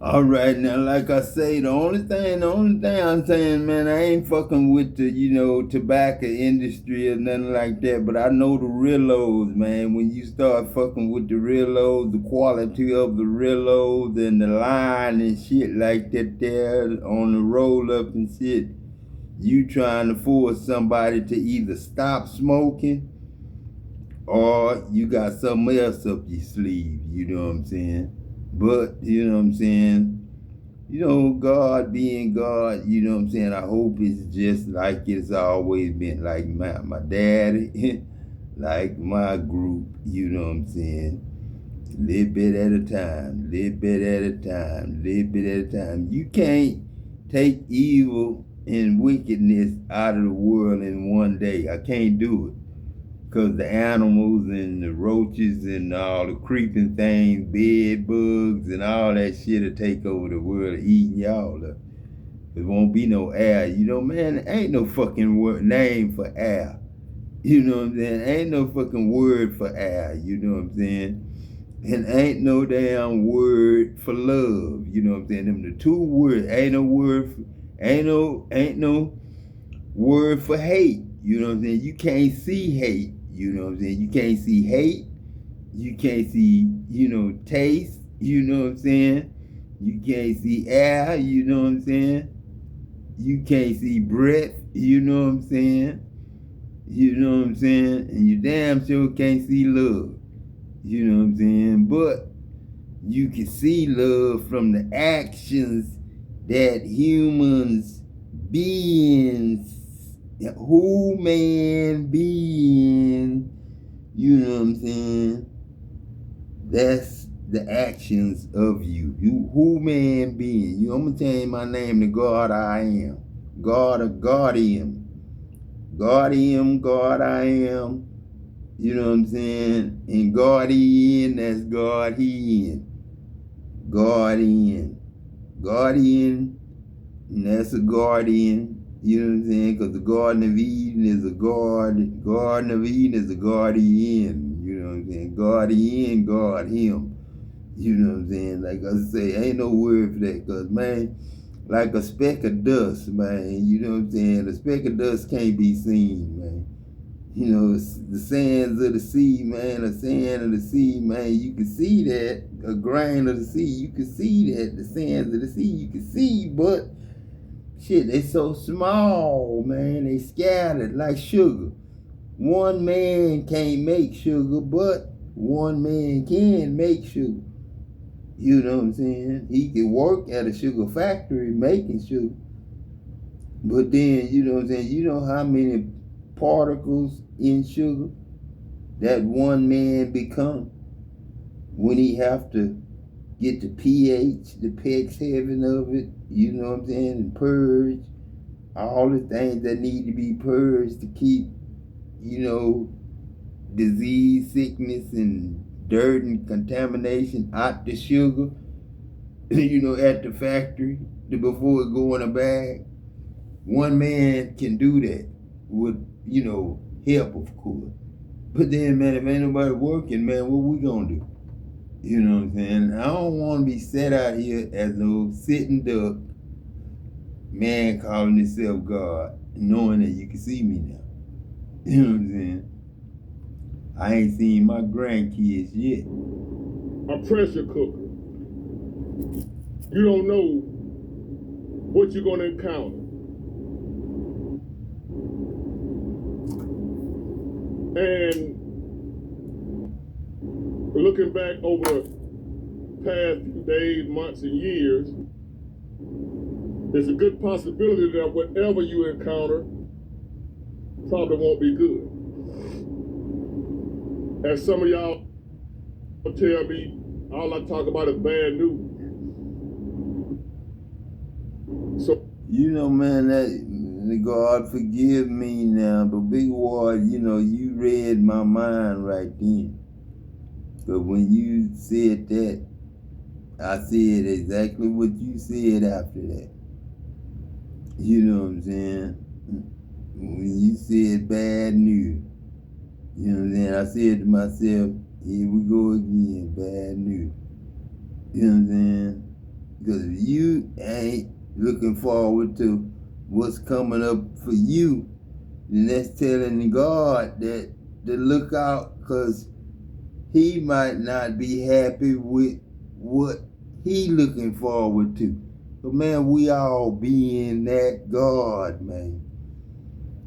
All right, now, like I say, the only thing I'm saying, man, I ain't fucking with the, tobacco industry or nothing like that. But I know the relos, man. When you start fucking with the relos, the quality of the relos and the line and shit like that, there on the roll up and shit, you trying to force somebody to either stop smoking or you got something else up your sleeve. You know what I'm saying? But you know what I'm saying. God being God, you know what I'm saying? I hope it's just like it's always been, like my daddy, like my group, you know what I'm saying? Little bit at a time, little bit at a time, little bit at a time. You can't take evil and wickedness out of the world in one day. I can't do it because the animals and the roaches and all the creeping things, bed bugs and all that shit will take over the world eating y'all up. There won't be no air. Man, there ain't no fucking name for air. You know what I'm saying? Ain't no fucking word for air. You know what I'm saying? And ain't no damn word for love. You know what I'm saying? Them the two words. Ain't no word for hate. You know what I'm saying? You can't see hate. You know what I'm saying? You can't see hate. You can't see, taste. You know what I'm saying? You can't see air. You know what I'm saying? You can't see breath. You know what I'm saying? You know what I'm saying? And you damn sure can't see love. You know what I'm saying? But you can see love from the actions that humans, beings, human being, you know what I'm saying? That's the actions of you. You human being. I'm gonna change my name to God I am. God of Guardian. Guardian, God I am. You know what I'm saying? And Guardian, that's God He in. Guardian. Guardian, and that's a guardian. You know what I'm saying? Because the Garden of Eden is a guard. Garden of Eden is a guardian. You know what I'm saying? Guardian, guard him. You know what I'm saying? Like I say, ain't no word for that. Because, man, like a speck of dust, man. You know what I'm saying? A speck of dust can't be seen, man. The sands of the sea, man, the sand of the sea, man, you can see that. A grain of the sea, you can see that. The sands of the sea, you can see, but shit, they so small, man. They scattered like sugar. One man can't make sugar, but one man can make sugar. You know what I'm saying? He can work at a sugar factory making sugar. But then, you know what I'm saying? You know how many particles in sugar that one man become when he have to get the pH, the PX7 of it, you know what I'm saying, and purge all the things that need to be purged to keep, disease, sickness, and dirt and contamination out the sugar, at the factory before it go in a bag. One man can do that with, help, of course. But then, man, if ain't nobody working, man, what we gonna do? You know what I'm saying? I don't want to be set out here as no sitting duck, man calling himself God, knowing that you can see me now. You know what I'm saying? I ain't seen my grandkids yet. A pressure cooker. You don't know what you're going to encounter. And looking back over the past few days, months, and years, there's a good possibility that whatever you encounter probably won't be good. As some of y'all tell me, all I talk about is bad news. So, Man, that God forgive me now, but Big Ward, you read my mind right then. But when you said that, I said exactly what you said after that. You know what I'm saying? When you said bad news, you know what I'm saying? I said to myself, here we go again, bad news. You know what I'm saying? Because if you ain't looking forward to what's coming up for you, then that's telling God that to look out, because he might not be happy with what he looking forward to. But man, we all being that God, man.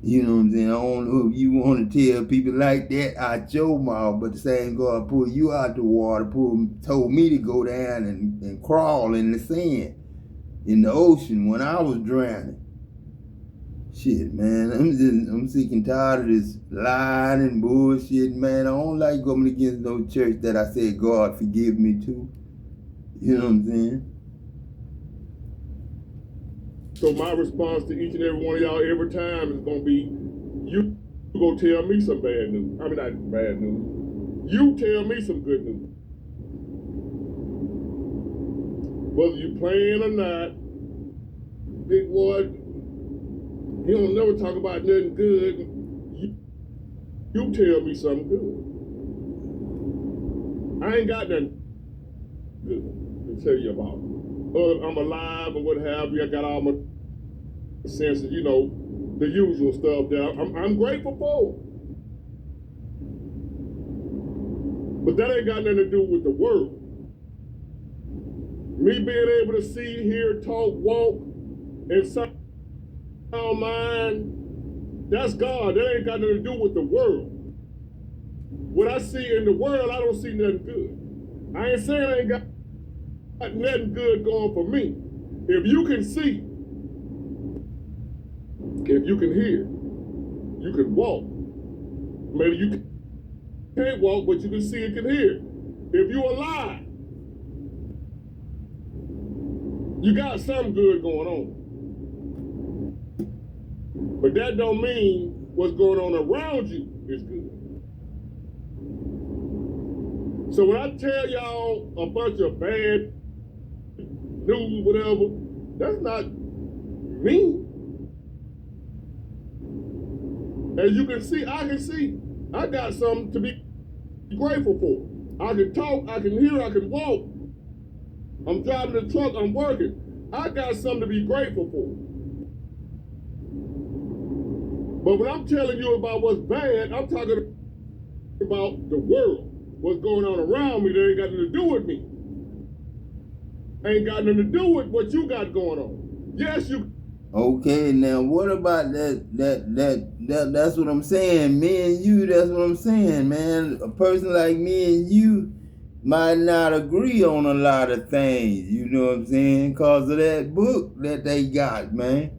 You know what I'm saying? I don't know if you want to tell people like that out your mouth, but the same God pulled you out the water, told me to go down and crawl in the sand, in the ocean when I was drowning. Shit, man, I'm sick and tired of this lying and bullshit, man. I don't like going against no church that I said God forgive me to. You know what I'm saying? So my response to each and every one of y'all every time is gonna be, you gonna tell me some bad news. I mean, not bad news. You tell me some good news. Whether you playing or not, Big Boy, he don't never talk about nothing good. You tell me something good. I ain't got nothing good to tell you about. I'm alive or what have you. I got all my senses, you know, the usual stuff that I'm grateful for. But that ain't got nothing to do with the world. Me being able to see, hear, talk, walk, and sound mind, that's God. That ain't got nothing to do with the world. What I see in the world, I don't see nothing good. I ain't saying I ain't got nothing good going for me. If you can see, if you can hear, you can walk. Maybe you can't walk, but you can see and can hear. If you're alive, you got something good going on. But that don't mean what's going on around you is good. So when I tell y'all a bunch of bad news, whatever, that's not me. As you can see, I got something to be grateful for. I can talk, I can hear, I can walk. I'm driving the truck, I'm working. I got something to be grateful for. But when I'm telling you about what's bad, I'm talking about the world. What's going on around me that ain't got nothing to do with me. Ain't got nothing to do with what you got going on. Yes, you. Okay, now what about that's what I'm saying. Me and you, that's what I'm saying, man. A person like me and you might not agree on a lot of things, you know what I'm saying? Because of that book that they got, man.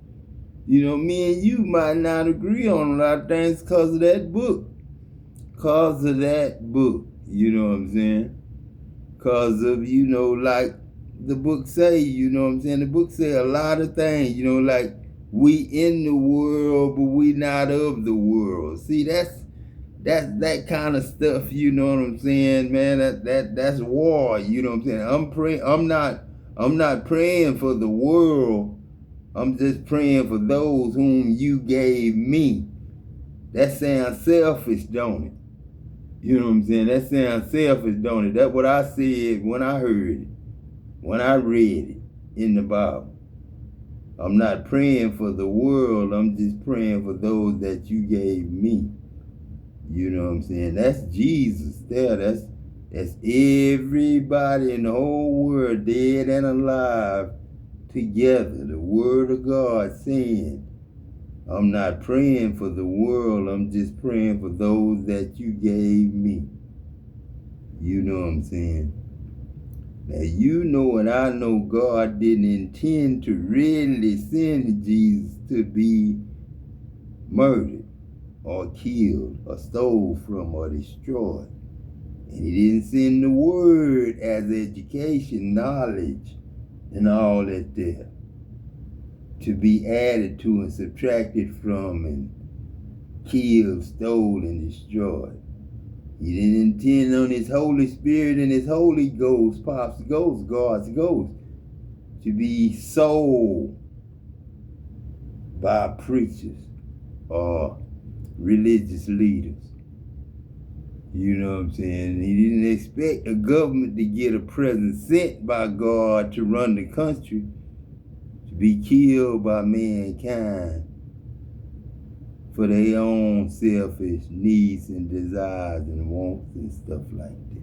You know, me and you might not agree on a lot of things because of that book. Because of that book, you know what I'm saying? Because of, you know, like the book say, you know what I'm saying? The book say a lot of things, you know, like we in the world, but we not of the world. See, that's that kind of stuff, you know what I'm saying, man? That's war, you know what I'm saying? I'm not praying for the world. I'm just praying for those whom you gave me. That sounds selfish, don't it? You know what I'm saying? That sounds selfish, don't it? That's what I said when I heard it, when I read it in the Bible. I'm not praying for the world. I'm just praying for those that you gave me. You know what I'm saying? That's Jesus there. That's everybody in the whole world, dead and alive, together. The word of God saying, I'm not praying for the world. I'm just praying for those that you gave me. You know what I'm saying? Now, you know and I know God didn't intend to really send Jesus to be murdered or killed or stole from or destroyed. And he didn't send the word as education, knowledge, and all that there to be added to and subtracted from and killed, stole, and destroyed. He didn't intend on his Holy Spirit and his Holy Ghost, God's Ghost, to be sold by preachers or religious leaders. You know what I'm saying? He didn't expect a government to get a president sent by God to run the country, to be killed by mankind for their own selfish needs and desires and wants and stuff like that.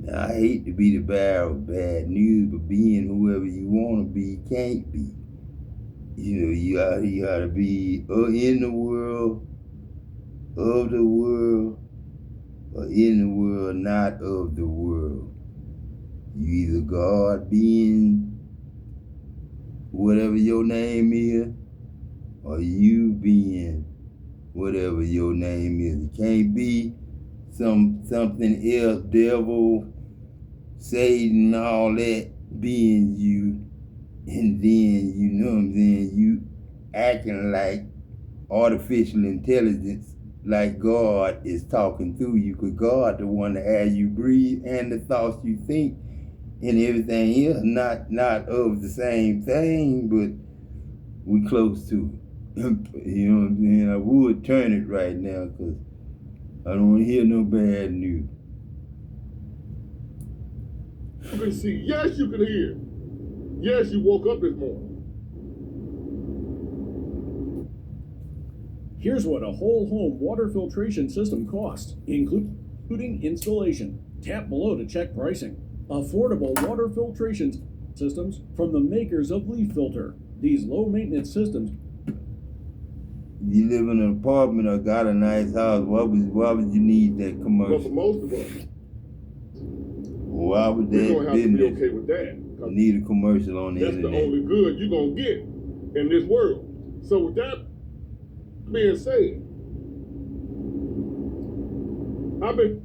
Now, I hate to be the bearer of bad news, but being whoever you want to be can't be. You know, you gotta be in the world, of the world, or in the world, not of the world. You either God being whatever your name is, or you being whatever your name is. It can't be something else, devil, Satan, all that being you, and then, you know what I'm saying, you acting like artificial intelligence, like God is talking through you, because God the one that has you breathe and the thoughts you think and everything else, not of the same thing, but we close to it. You know what I'm saying? I would turn it right now because I don't want to hear no bad news. You can see, yes, you can hear. Yes, you woke up this morning. Here's what a whole home water filtration system costs, including installation. Tap below to check pricing. Affordable water filtration systems from the makers of Leaf Filter. These low maintenance systems. You live in an apartment or got a nice house, why would you need that commercial? But for most of us, why would we're that gonna have to be business okay with that. need a commercial on the That's internet? the only good you're gonna get in this world. So with that being said, I've been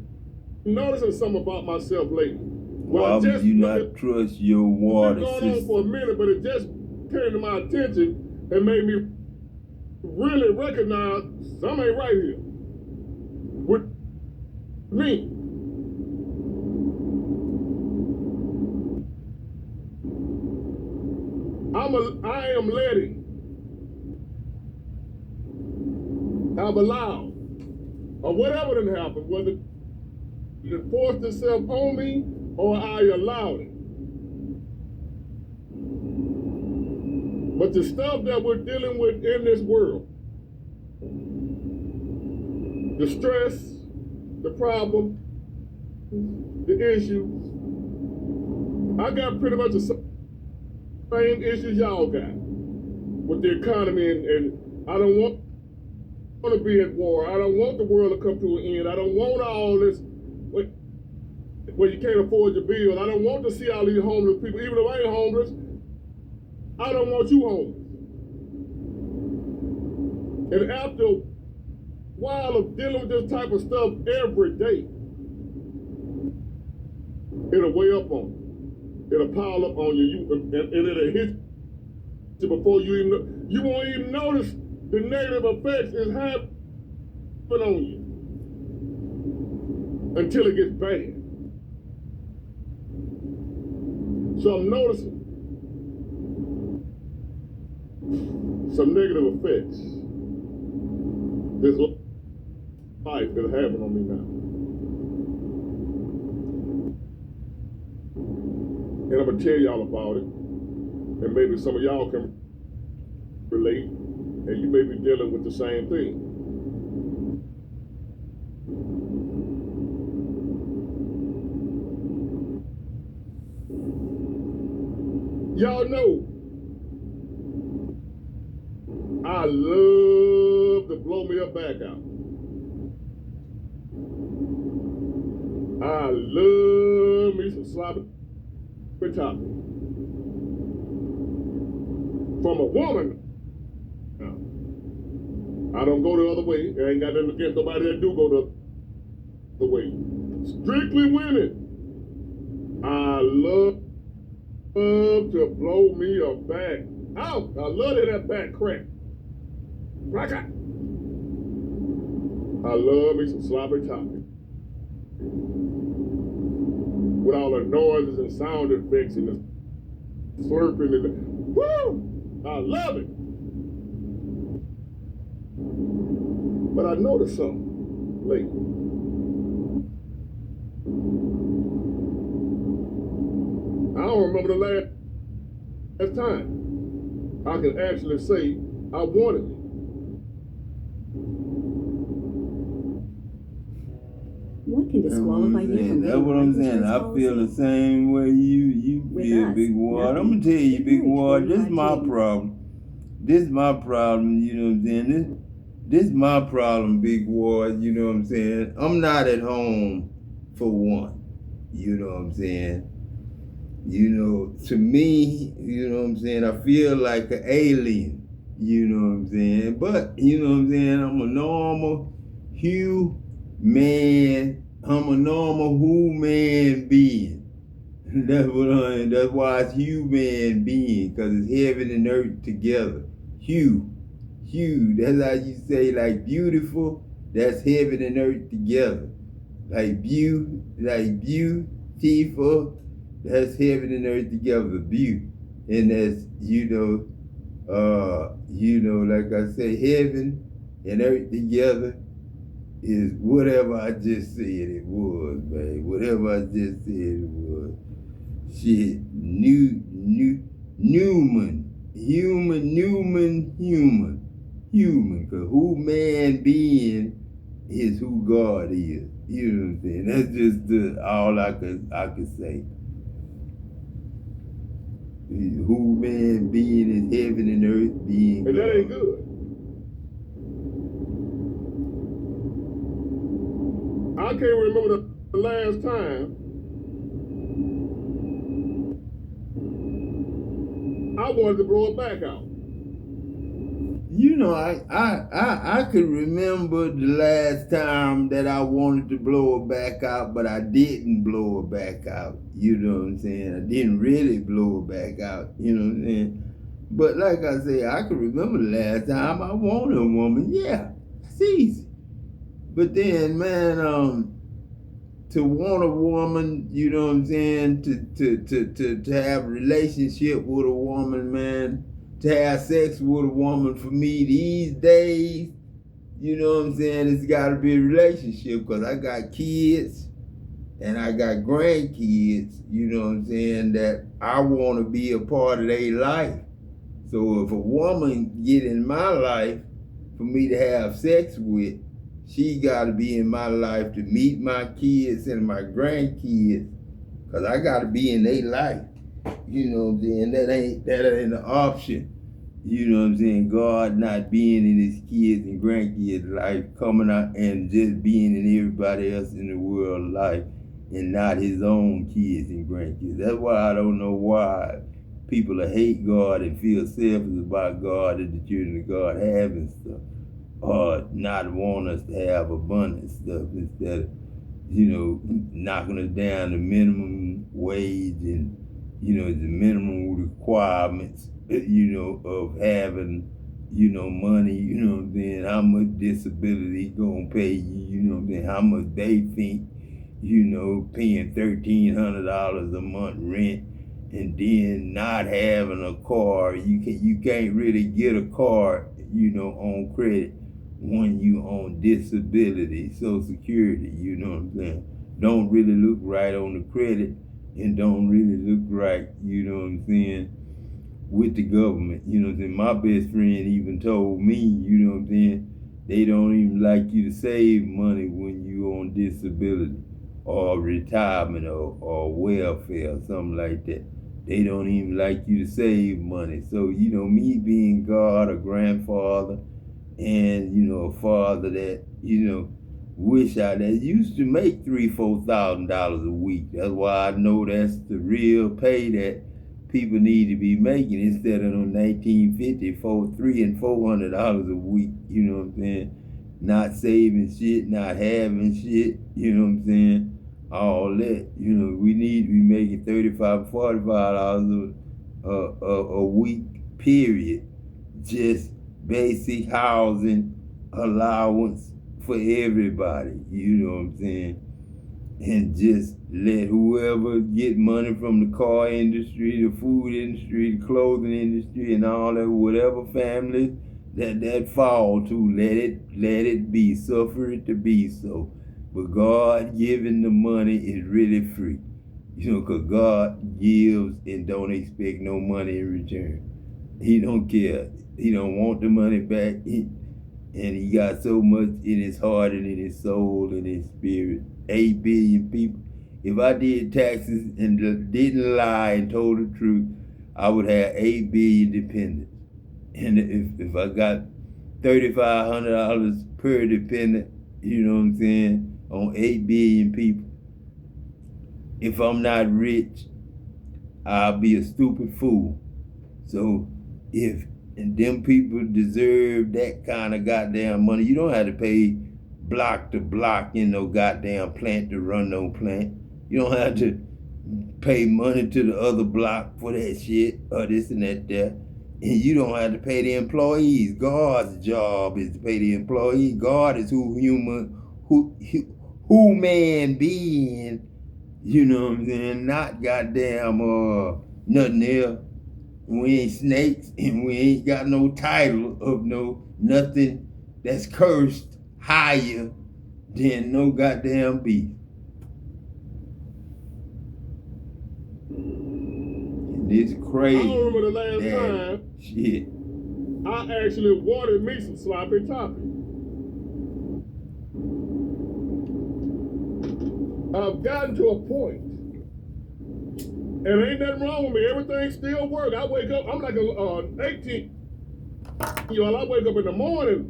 noticing something about myself lately. Why would you not trust your water system? It's been going on for a minute, but it just came to my attention and made me really recognize something ain't right here with me. I am letting, I've allowed, or whatever done happened, whether it forced itself on me or I allowed it. But the stuff that we're dealing with in this world, the stress, the problem, the issues, I got pretty much the same issues y'all got with the economy, and I don't want to be at war. I don't want the world to come to an end. I don't want all this where you can't afford your bills. I don't want to see all these homeless people. Even if I ain't homeless, I don't want you homeless. And after a while of dealing with this type of stuff every day, it'll weigh up on you. It'll pile up on you, and it'll hit you before you even know. You won't even notice the negative effects it's having on you until it gets bad. So I'm noticing some negative effects this life is having on me now. And I'm gonna tell y'all about it, and maybe some of y'all can relate, and you may be dealing with the same thing. Y'all know I love to blow me a back out. I love me some sloppy toppy from a woman. Now, I don't go the other way. I ain't got nothing against nobody that do go the way. Strictly women. I love to blow me a back out. I love that back crack. I love me some sloppy toppy. With all the noises and sound effects and the slurping and the, woo! I love it. But I noticed something lately. I don't remember the last time I can actually say I wanted it. What can disqualify you from That's what I'm saying. I feel the same way you feel, Big Ward. I'm gonna tell you, Big Ward, this is my problem. This is my problem, you know what I'm saying? This is my problem, Big Ward, you know what I'm saying? I'm not at home for one, you know what I'm saying? You know, to me, you know what I'm saying, I feel like an alien, you know what I'm saying? But, you know what I'm saying, I'm a normal human, I'm a normal human being. That's why it's human being, because it's heaven and earth together. Hue, that's how you say, like, beautiful, that's heaven and earth together. Like beautiful, that's heaven and earth together, beauty. And that's, like I say, heaven and earth together is whatever I just said it was, man. Whatever I just said it was. Shit, Newman, because who man being is who God is. You know what I'm saying? That's just all I could say. Who man being is heaven and earth being And God. that ain't good. I can't remember the last time I wanted to blow it back out. You know, I could remember the last time that I wanted to blow it back out, but I didn't blow it back out. You know what I'm saying? I didn't really blow it back out. You know what I'm saying? But like I say, I could remember the last time I wanted a woman. Yeah, it's easy. But then, man, to want a woman, you know what I'm saying, to have a relationship with a woman, man, to have sex with a woman, for me these days, you know what I'm saying, it's got to be a relationship, because I got kids and I got grandkids, you know what I'm saying, that I want to be a part of their life. So if a woman get in my life for me to have sex with, she got to be in my life to meet my kids and my grandkids, because I got to be in their life. You know what I'm saying? That ain't an option. You know what I'm saying? God not being in his kids and grandkids' life, coming out and just being in everybody else in the world life, and not his own kids and grandkids. That's why I don't know why people hate God and feel selfish about God and the children of God having stuff, or not want us to have abundant stuff, instead of, knocking us down to minimum wage and, the minimum requirements, of having, money, then how much disability gonna pay you, then how much they think, paying $1,300 a month rent, and then not having a car. You can't really get a car, on credit when you on disability, Social Security, you know what I'm saying? Don't really look right on the credit, and don't really look right, you know what I'm saying, with the government. You know what I'm saying? My best friend even told me, you know what I'm saying, they don't even like you to save money when you on disability or retirement or welfare or something like that. They don't even like you to save money. So, me being God, a grandfather, and, a father that, wish that used to make $3,000-$4,000 a week. That's why I know that's the real pay that people need to be making, instead of them 1950 for $300 and $400 a week. You know what I'm saying? Not saving shit, not having shit. You know what I'm saying? All that. We need to be making $35, $45 a week. Period. Just basic housing allowance for everybody, you know what I'm saying? And just let whoever get money from the car industry, the food industry, the clothing industry, and all that, whatever family that fall to, let it be, suffer it to be so. But God giving the money is really free. You know, because God gives and don't expect no money in return. He don't care. He don't want the money back. And he got so much in his heart and in his soul and his spirit. 8 billion people. If I did taxes and didn't lie and told the truth, I would have 8 billion dependents. And if I got $3,500 per dependent, you know what I'm saying, on 8 billion people, if I'm not rich, I'll be a stupid fool. So if and them people deserve that kind of goddamn money, you don't have to pay block to block in no goddamn plant to run no plant. You don't have to pay money to the other block for that shit or this and that there. And you don't have to pay the employees. God's job is to pay the employees. God is who man being, you know what I'm saying, not goddamn nothing else. We ain't snakes and we ain't got no title of nothing that's cursed higher than no goddamn beast. And it's crazy. I don't remember the last time shit. I actually wanted me some sloppy toppy. I've gotten to a point, and ain't nothing wrong with me. Everything still works. I wake up, I'm like a 18. Y'all, I wake up in the morning,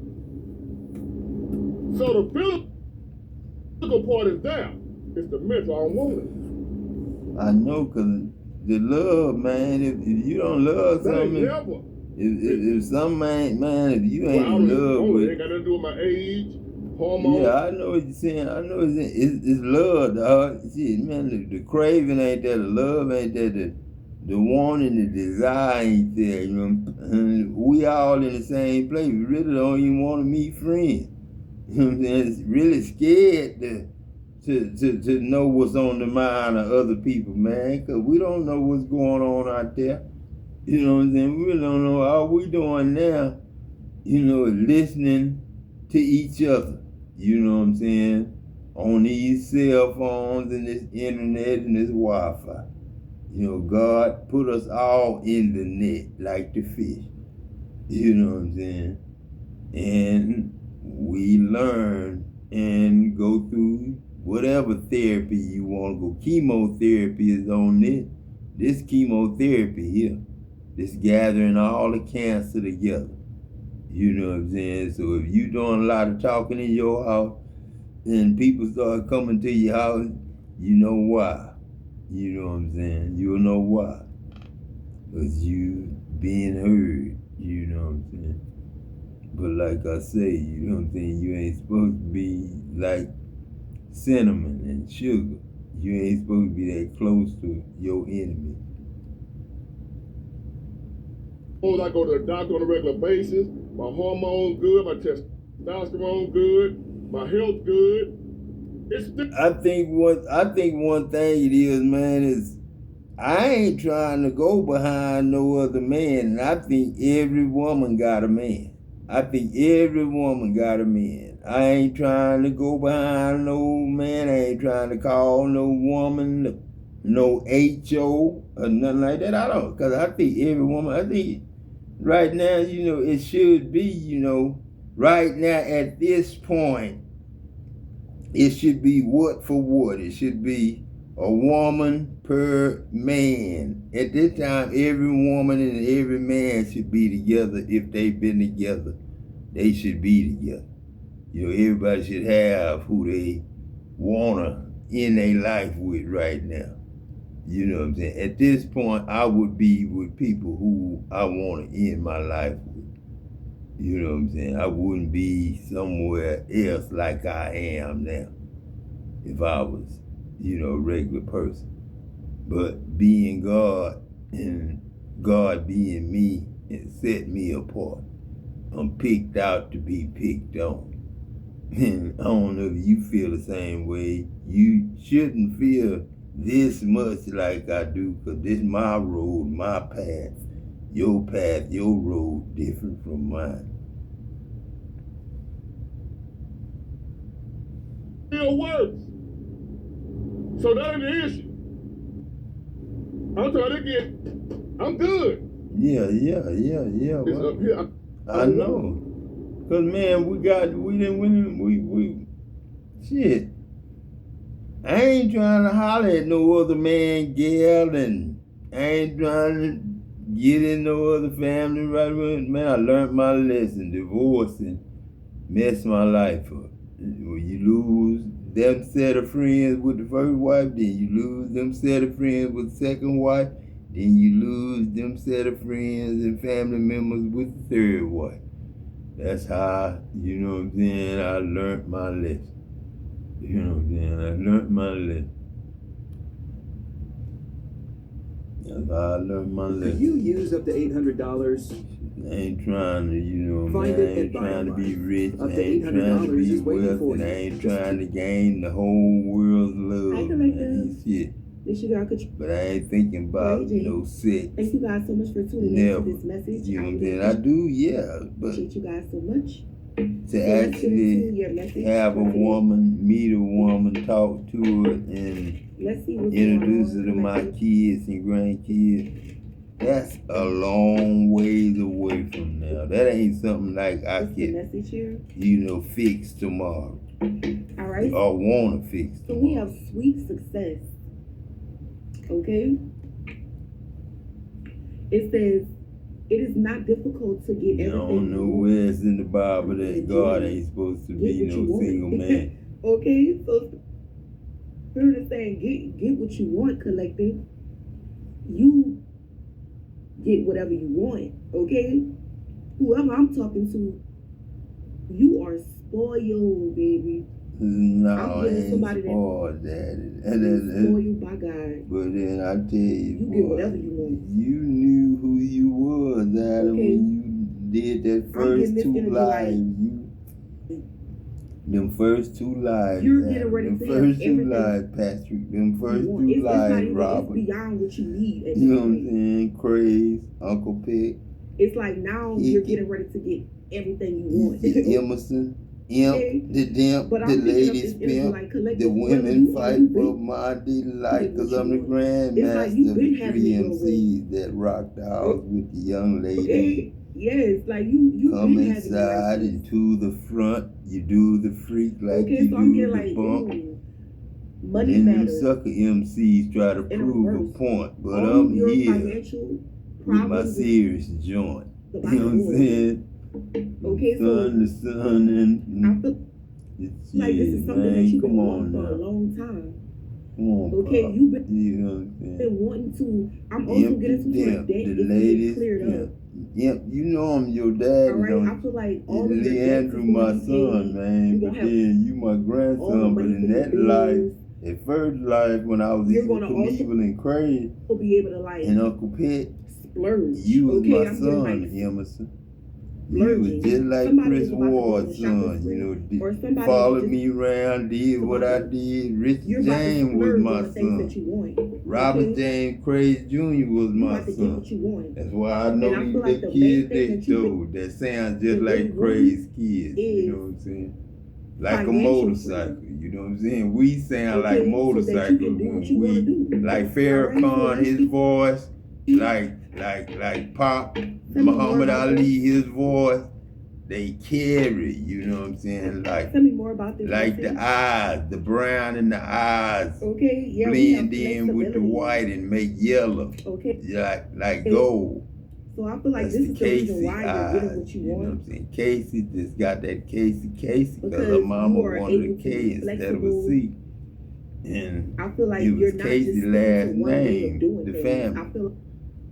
so the physical part is there. It's the mental. I don't want it. I know, because the love, man, if you don't love something, never. If some man, if you ain't in love with it, ain't got nothing to do with my age, hormones. Yeah, I know what you're saying. I know it's love, dog. Shit, man, the craving ain't there, the love ain't there, the wanting, the desire ain't there. You know, we all in the same place. We really don't even want to meet friends. You know what I'm saying? It's really scared to know what's on the mind of other people, man, because we don't know what's going on out there. You know what I'm saying? We really don't know. All we doing now, you know, is listening to each other. You know what I'm saying? On these cell phones and this internet and this Wi-Fi. You know, God put us all in the net like the fish. You know what I'm saying? And we learn and go through whatever therapy you want to go. Chemotherapy is on this chemotherapy here. This gathering all the cancer together. You know what I'm saying? So if you doing a lot of talking in your house and people start coming to your house, you know why. You know what I'm saying? You'll know why. Because you being heard, you know what I'm saying? But like I say, you know what I'm saying? You ain't supposed to be like cinnamon and sugar. You ain't supposed to be that close to your enemy. I go to the doctor on a regular basis. My hormones good, my testosterone good, my health good. I think one thing it is, man, is I ain't trying to go behind no other man, and I think every woman got a man. I think every woman got a man. I ain't trying to go behind no man. I ain't trying to call no woman no HO or nothing like that. I don't, because I think every woman, I think right now, you know, it should be, you know, right now at this point, it should be what for what. It should be a woman per man. At this time, every woman and every man should be together. If they've been together, they should be together. You know, everybody should have who they wanna in their life with right now. You know what I'm saying? At this point, I would be with people who I want to end my life with. You know what I'm saying? I wouldn't be somewhere else like I am now if I was, you know, a regular person. But being God and God being me, it set me apart. I'm picked out to be picked on. And I don't know if you feel the same way. You shouldn't feel this much like I do, because this is my road, my path. Your path, your road, different from mine. Still works. So that ain't the issue. I'm trying to get. I'm good. Yeah. It's Well, up here. I know. Cause man, we didn't shit. I ain't trying to holler at no other man, gal, and I ain't trying to get in no other family right away. Man, I learned my lesson. Divorcing messed my life up. When you lose them set of friends with the first wife, then you lose them set of friends with the second wife, then you lose them set of friends and family members with the third wife. That's how, you know what I'm saying, I learned my lesson. You know what I'm saying? I learned my lesson. That's how I learned my Could lesson. you use up to $800? I ain't trying to, you know, Find man, I it ain't at trying to be BioLife. rich. Up I to ain't trying to $800 be is waiting for wealthy. I you. ain't trying to gain the whole world's love. Hi, Man, collective. shit. This your girl, Katrina. But I ain't thinking about Hey, Jay. no sex. Thank you guys so much for tuning Never. in to this message. You know what I'm really saying? I do, yeah. But appreciate you guys so much. to So let's get into actually your message have a for today. woman, meet a woman, talk to her, and Let's see what's introduce her going to on. my kids and grandkids, that's a long ways away from now. That ain't something like I What's the can, message here? you know, fix tomorrow All right. or want to fix So we tomorrow. have sweet success. Okay. It says it is not difficult to get I everything. don't know you want. where it's in the Bible that God ain't supposed to be Get what you no want. single man. Okay, so Spirit is saying get what you want, collective. You get whatever you want, okay? Whoever I'm talking to, you are spoiled, baby. No, I'm I getting ain't somebody that- spoiled, Daddy. You're spoiled by God. But then I tell you, You get boy, whatever you want. you knew who you was, Adam, Okay. when you did that I'm first getting this two energy lives. Them first two lives, You're getting Adam. ready Them to have first two everything lives, Patrick. Them you first want. two It's not lives, even, Robert. it's beyond what you need at You know this what I'm point. saying? Craze, Uncle Pick, It's like now He- you're getting ready to get everything you want. Emerson, Imp, Okay. the Dimp, But I'm the picking up ladies this energy pimp, like collective. the whether women you fight you for been- my delight, cause what I'm you the want. It's like grandmaster you of been the having three it your way. MCs that rock the house with the young lady. Okay. Yes, like you Come been having it inside like and this. to the front, you do the freak like Okay, you so I'm do getting the like bump. money Then them matters. sucker MCs try to In prove a reverse. point, but All I'm your here financial with my problems is serious joint. You about know what I'm to go. saying? Okay, the so sun, and I feel it's like this is something that man. you've Come been on wanting for a now, long time. come on, Okay, Pop. you've been You know what I'm saying? wanting to. I'm also Imp getting the to the Dimp, debt the is to get ladies cleared up. pimp. Yep, you know I'm your dad. All right, I feel like all of your debts is Leandrew, going my to be son, paid. man. You're But gonna have then you my all the grandson. But money in for your that life, bills. at first life, when I was You're Evil gonna also Knievel and Crazy be able to like and Uncle Pet, splurge. you was Okay, my I'm getting son, like Emerson. You was splurging. just like Somebody Chris is about to go on Ward's a shopping son, spree, you know, or somebody followed just me around, did what I about to- did. Rich you're about to James was splurge my on the things that son. you want. Robert Okay? James Craze Jr. was You my about to get son. what you want. That's why I know And I these feel like little the main kids thing next that you've door that sound just been like really Craze kids. is You know what I'm saying? Like a financial motorcycle. You know what I'm saying? We sound Okay, like so that you motorcycles can do what when you wanna we do. like Alright, Farrakhan, so his voice, like Pop, me more Muhammad about Ali, his voice. They carry, you know what I'm saying? Like Tell me more about this. like the message. eyes, the brown in the eyes Okay, yeah, we have blend in with the flexibility. white and make yellow. Okay, Like Okay. gold. so I feel like That's this the is the reason Casey why you're eyes. getting what you You know what want. I'm saying? Casey just got that Casey because Because her mama you are wanted able a to K be instead of a flexible. C. And I feel like it was you're not Casey's just last sticking to one way name, of doing the things. family. I feel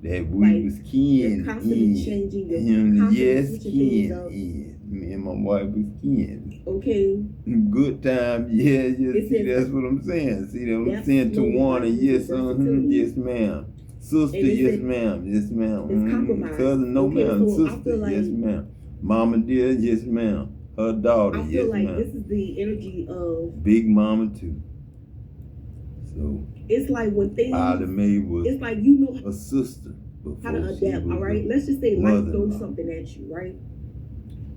that we like was you're kin constantly in. changing, you're Him, constantly yes, switching kin things up. in. Me and my wife was kin. Okay, Good time, yeah, It see, says- that's what I'm saying. See, I'm That's saying to slowly one, rising yes, to versatility. yes, ma'am. Sister, And it yes, said- ma'am, yes, ma'am. it's compromise. Cousin, no, Okay, ma'am. so I Sister, feel like- yes, ma'am. Mama dear, yes, ma'am. Her daughter, I feel yes, like ma'am. this is the energy of, Big mama too. So, it's like when things, Ida Mae was it's like you know a sister before how to she adapt, was all right? a Let's just say life mother-in-law. throws something at you, right?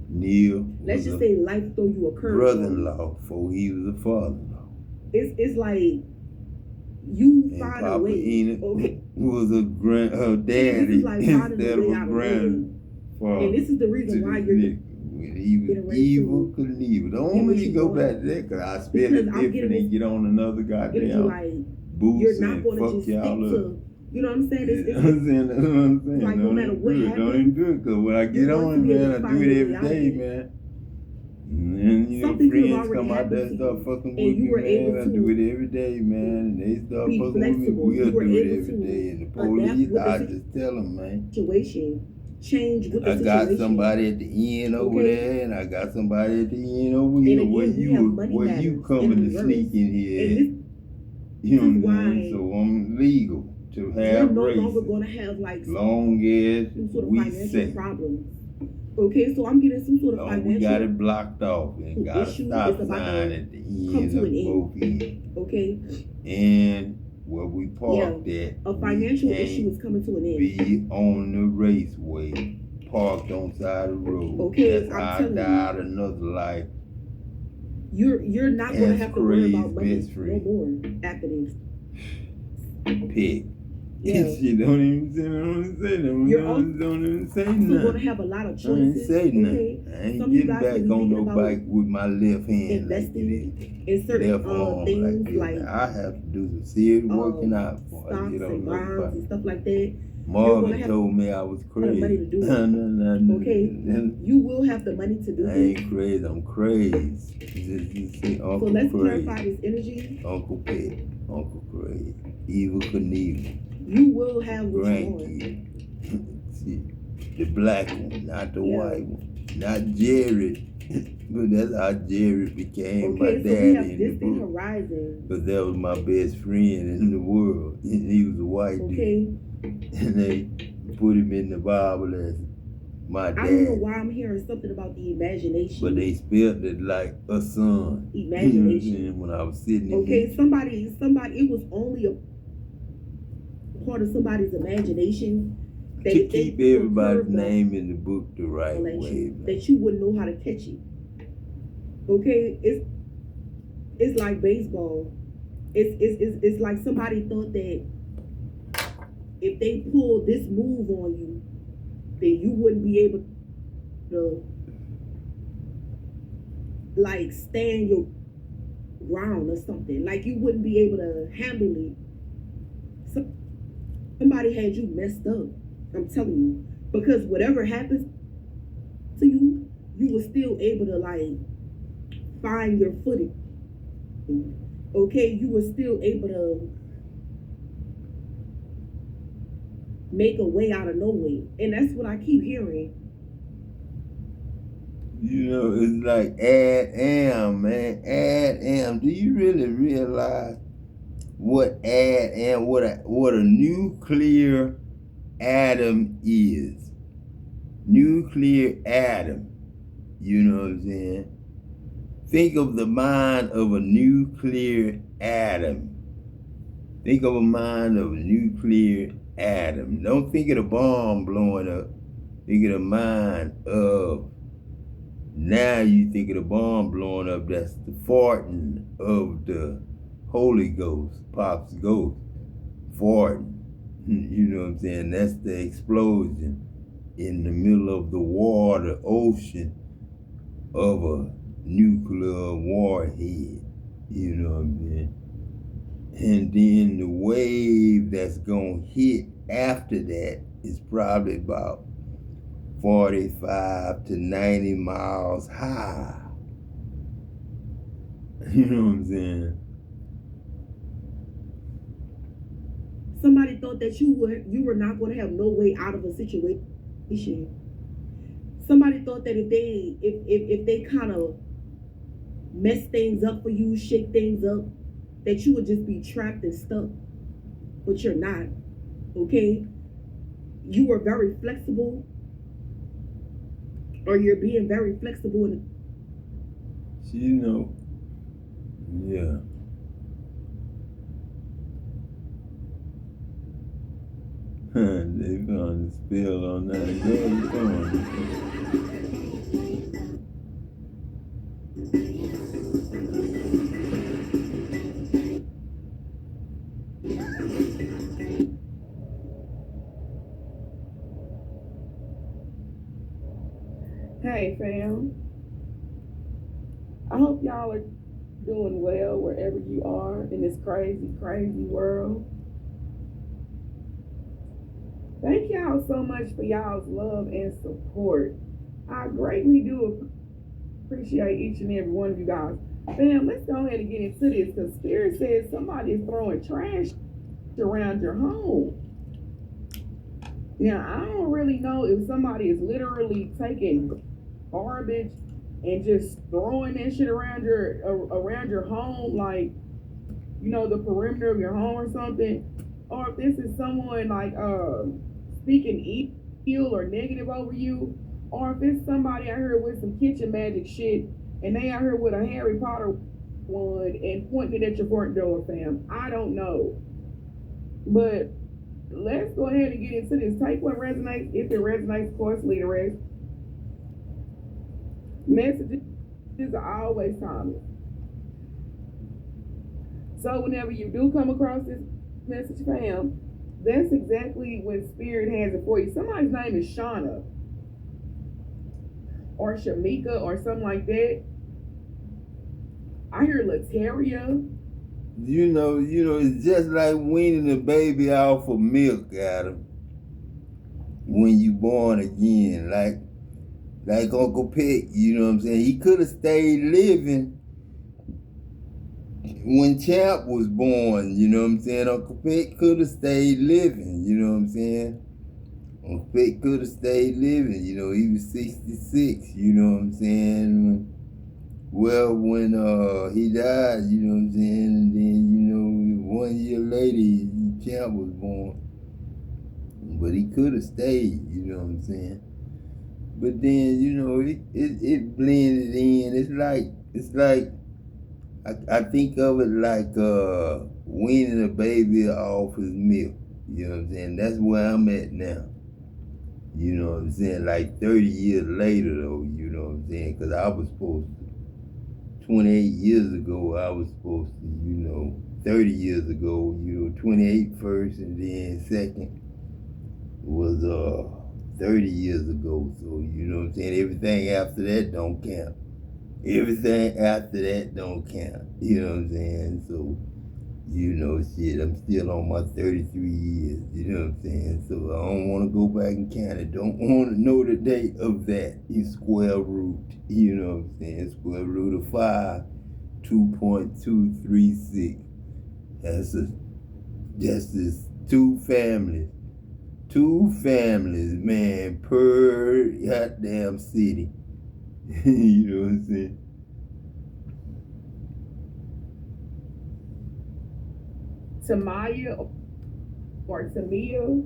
Neil Let's was just a say life throw you a curveball. brother-in-law before he was a father-in-law. It's like You And find a Papa way. Enoch Okay. was her This daddy is like finding instead a of way a out of no way. grandfather. And this is the reason to why this you're nigga. When he was getting ready evil to Knievel. Don't get want what me to you go want. back there because I spell Because it I'm different getting and get on another energy goddamn like boost you're not and going to fuck just stick y'all up. to, you know what I'm saying? You know what I'm saying? That's what I'm saying. like no Don't matter even what do it. Don't happens, even do it. Because when I get you're going on to it, be able man, to I find do your it way every out of day, it. man. And then, you know, Something could have friends already come out there and happened to start you, fucking and with you me, were able man. I do to it every day, man. And they start be fucking with me. flexible. We'll You were do it able every to day. And the adapt police, with I the just tell them, man. situation, change with the I situation. got somebody at the end over Okay? there, and I got somebody at the end over And here. again, Where we have you money where matters you in coming to reverse. sneak in here? And At? this You know is what I'm why saying? So I'm legal to you're have no longer races. going to have like Long as some sort of we financial say. problems. Okay, so I'm getting some sort of Long we got financial it blocked off and got a issue stop is about sign to at the come end to of an both end. ends. Okay, And where we parked at, a we financial issue can't is coming to an end. be on the raceway, parked on side of the road. Okay, That's I'm how I telling you. died another life. You're not going to As have to worry about Craig's money best no friend. more after this. Pick. Yeah. She don't even say nothing. You're Don't even say also going to nothing. have a lot of I ain't choices. say Okay, nothing. I ain't some of you getting guys back will be on thinking no about bike with my left hand investing like in certain left arm things this. like Now, I have to do some serious working out before I stocks get on and another bonds bike. and stuff like that. Marvin told me I was lot of money crazy. to do it. Okay, Okay. you will have the money to do I this. ain't crazy. I'm crazy. Just say So Uncle let's Crazy. clarify this energy. Uncle Pet. Uncle Crazy. Evil Knievel. You will have what you want. Grandkid. See, the black one, not the Yeah. white one. Not Jared. But that's how Jared became my Okay, so we daddy have in the distant book. horizon. Because that was my best friend in the world. He was a white Okay, dude. And they put him in the Bible as my I don't know dad. why I'm hearing something about the imagination. But they spelled it like a son. Imagination. When I was sitting in Okay, somebody, it was only a part of somebody's imagination that to if they keep threw a everybody's curveball name in the book the right at way. you, Man. that you wouldn't know how to catch it. Okay, it's like baseball. It's like somebody thought that if they pulled this move on you, then you wouldn't be able to like stand your ground or something. Like you wouldn't be able to handle it. Somebody had you messed up. I'm telling you. Because whatever happens to you, you were still able to like find your footing. Okay, you were still able to make a way out of no way. And that's what I keep hearing. You know, it's like Adam, man. Adam. Do you really realize what Adam, what a nuclear atom is? Nuclear atom. You know what I'm saying? Think of the mind of a nuclear atom. Think of a mind of a nuclear atom. Don't think of the bomb blowing up. Think of the mind of, now you think of the bomb blowing up, that's the farting of the Holy Ghost, Pop's ghost, farting. You know what I'm saying? That's the explosion in the middle of the water, ocean of a nuclear warhead. You know what I'm saying? And then the wave that's gonna hit after that is probably about 45 to 90 miles high. You know what I'm saying? Somebody thought that you were not going to have no way out of a situation. Somebody thought that if they kind of mess things up for you, shake things up, that you would just be trapped and stuck. But you're not. Okay? You were very flexible, or you're being very flexible in You know, yeah. They found the spill on that. Go on. Hey fam, I hope y'all are doing well wherever you are in this crazy, crazy world. Thank y'all so much for y'all's love and support. I greatly do appreciate each and every one of you guys. Fam, let's go ahead and get into this because Spirit says somebody is throwing trash around your home. Now, I don't really know if somebody is literally taking garbage and just throwing that shit around your home, like, you know, the perimeter of your home or something, or if this is someone like speaking ill or negative over you, or if it's somebody out here with some kitchen magic shit and they out here with a Harry Potter wand and pointing it at your front door, fam. I don't know, but let's go ahead and get into this. Take what resonates. If it resonates, of course, leave the rest. Messages are always timeless. So whenever you do come across this message, fam, that's exactly what Spirit has it for you. Somebody's name is Shauna or Shamika or something like that. I hear Lataria. You know, it's just like weaning a baby off of milk, Adam. When you born again, like Uncle Peck, you know what I'm saying? He could have stayed living when Champ was born, you know what I'm saying? Uncle Peck could have stayed living, you know what I'm saying? Uncle Peck could have stayed living, you know, he was 66, you know what I'm saying? Well, when he died, you know what I'm saying, and then, you know, 1 year later, Champ was born. But he could have stayed, you know what I'm saying? But then, you know, it blended in. It's like I think of it like weaning a baby off his milk. You know what I'm saying? That's where I'm at now. You know what I'm saying? Like 30 years later, though, you know what I'm saying? Because I was supposed to, 28 years ago, I was supposed to, you know, 30 years ago, you know, 28 first and then second was 30 years ago. So, you know what I'm saying? Everything after that don't count. Everything after that don't count. You know what I'm saying? So, you know, shit, I'm still on my 33 years. You know what I'm saying? So I don't want to go back and count it. Don't want to know the date of that. It's square root. You know what I'm saying? Square root of 5, 2.236. That's just two families. Two families, man, per goddamn city. You know what I'm saying? Tamaya or Tamia.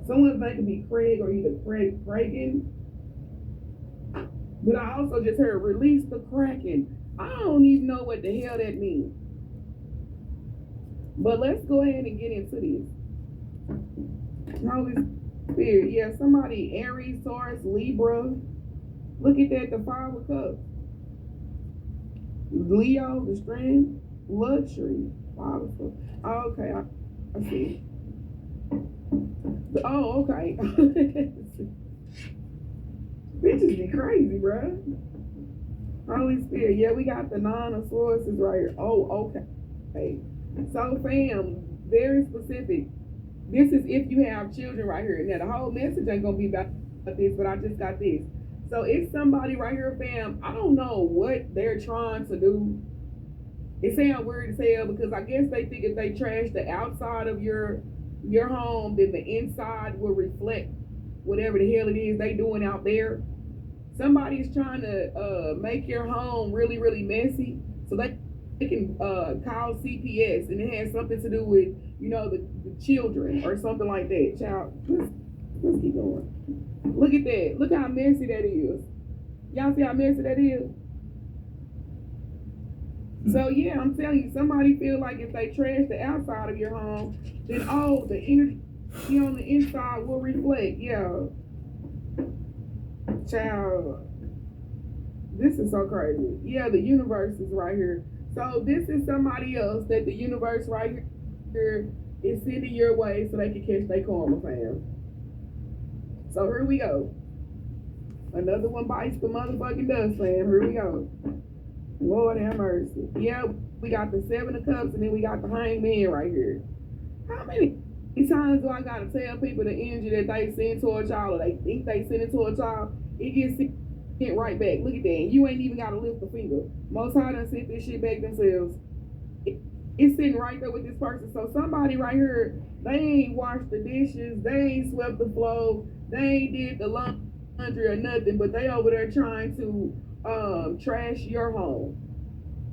Someone's name could be Craig or either Craig Kraken. But I also just heard release the Kraken. I don't even know what the hell that means. But let's go ahead and get into this. Holy Spirit. Yeah, somebody, Aries, Taurus, Libra. Look at that, the 5 of Cups. Leo, the Strength, Luxury. 5 of Cups. Oh, okay, I see. Oh, okay. Bitches be crazy, bro. Holy Spirit. Yeah, we got the 9 of Swords right here. Oh, okay. So, fam, very specific. This is if you have children right here. Now, the whole message ain't going to be about this, but I just got this. So, it's somebody right here, fam. I don't know what they're trying to do. It sounds weird as hell because I guess they think if they trash the outside of your home, then the inside will reflect whatever the hell it is they doing out there. Somebody's trying to make your home really, really messy so they can call CPS, and it has something to do with, you know, the children or something like that. Child, let's keep going. Look at that. Look how messy that is. Y'all see how messy that is? So yeah, I'm telling you, somebody feel like if they trash the outside of your home, then the energy on the inside will reflect. Yeah. Child, this is so crazy. Yeah, the universe is right here. So this is somebody else that the universe right here is sending your way so they can catch their karma, fam. So here we go. Another one bites the motherfucking dust, fam. Here we go. Lord have mercy. Yeah, we got the 7 of Cups and then we got the Hangman right here. How many times do I gotta tell people the energy that they send towards y'all or they think they send it towards y'all? It gets sent right back. Look at that. You ain't even gotta lift a finger. Most High done sent this shit back themselves. It's sitting right there with this person. So somebody right here, they ain't washed the dishes, they ain't swept the floor, they ain't did the laundry or nothing, but they over there trying to trash your home.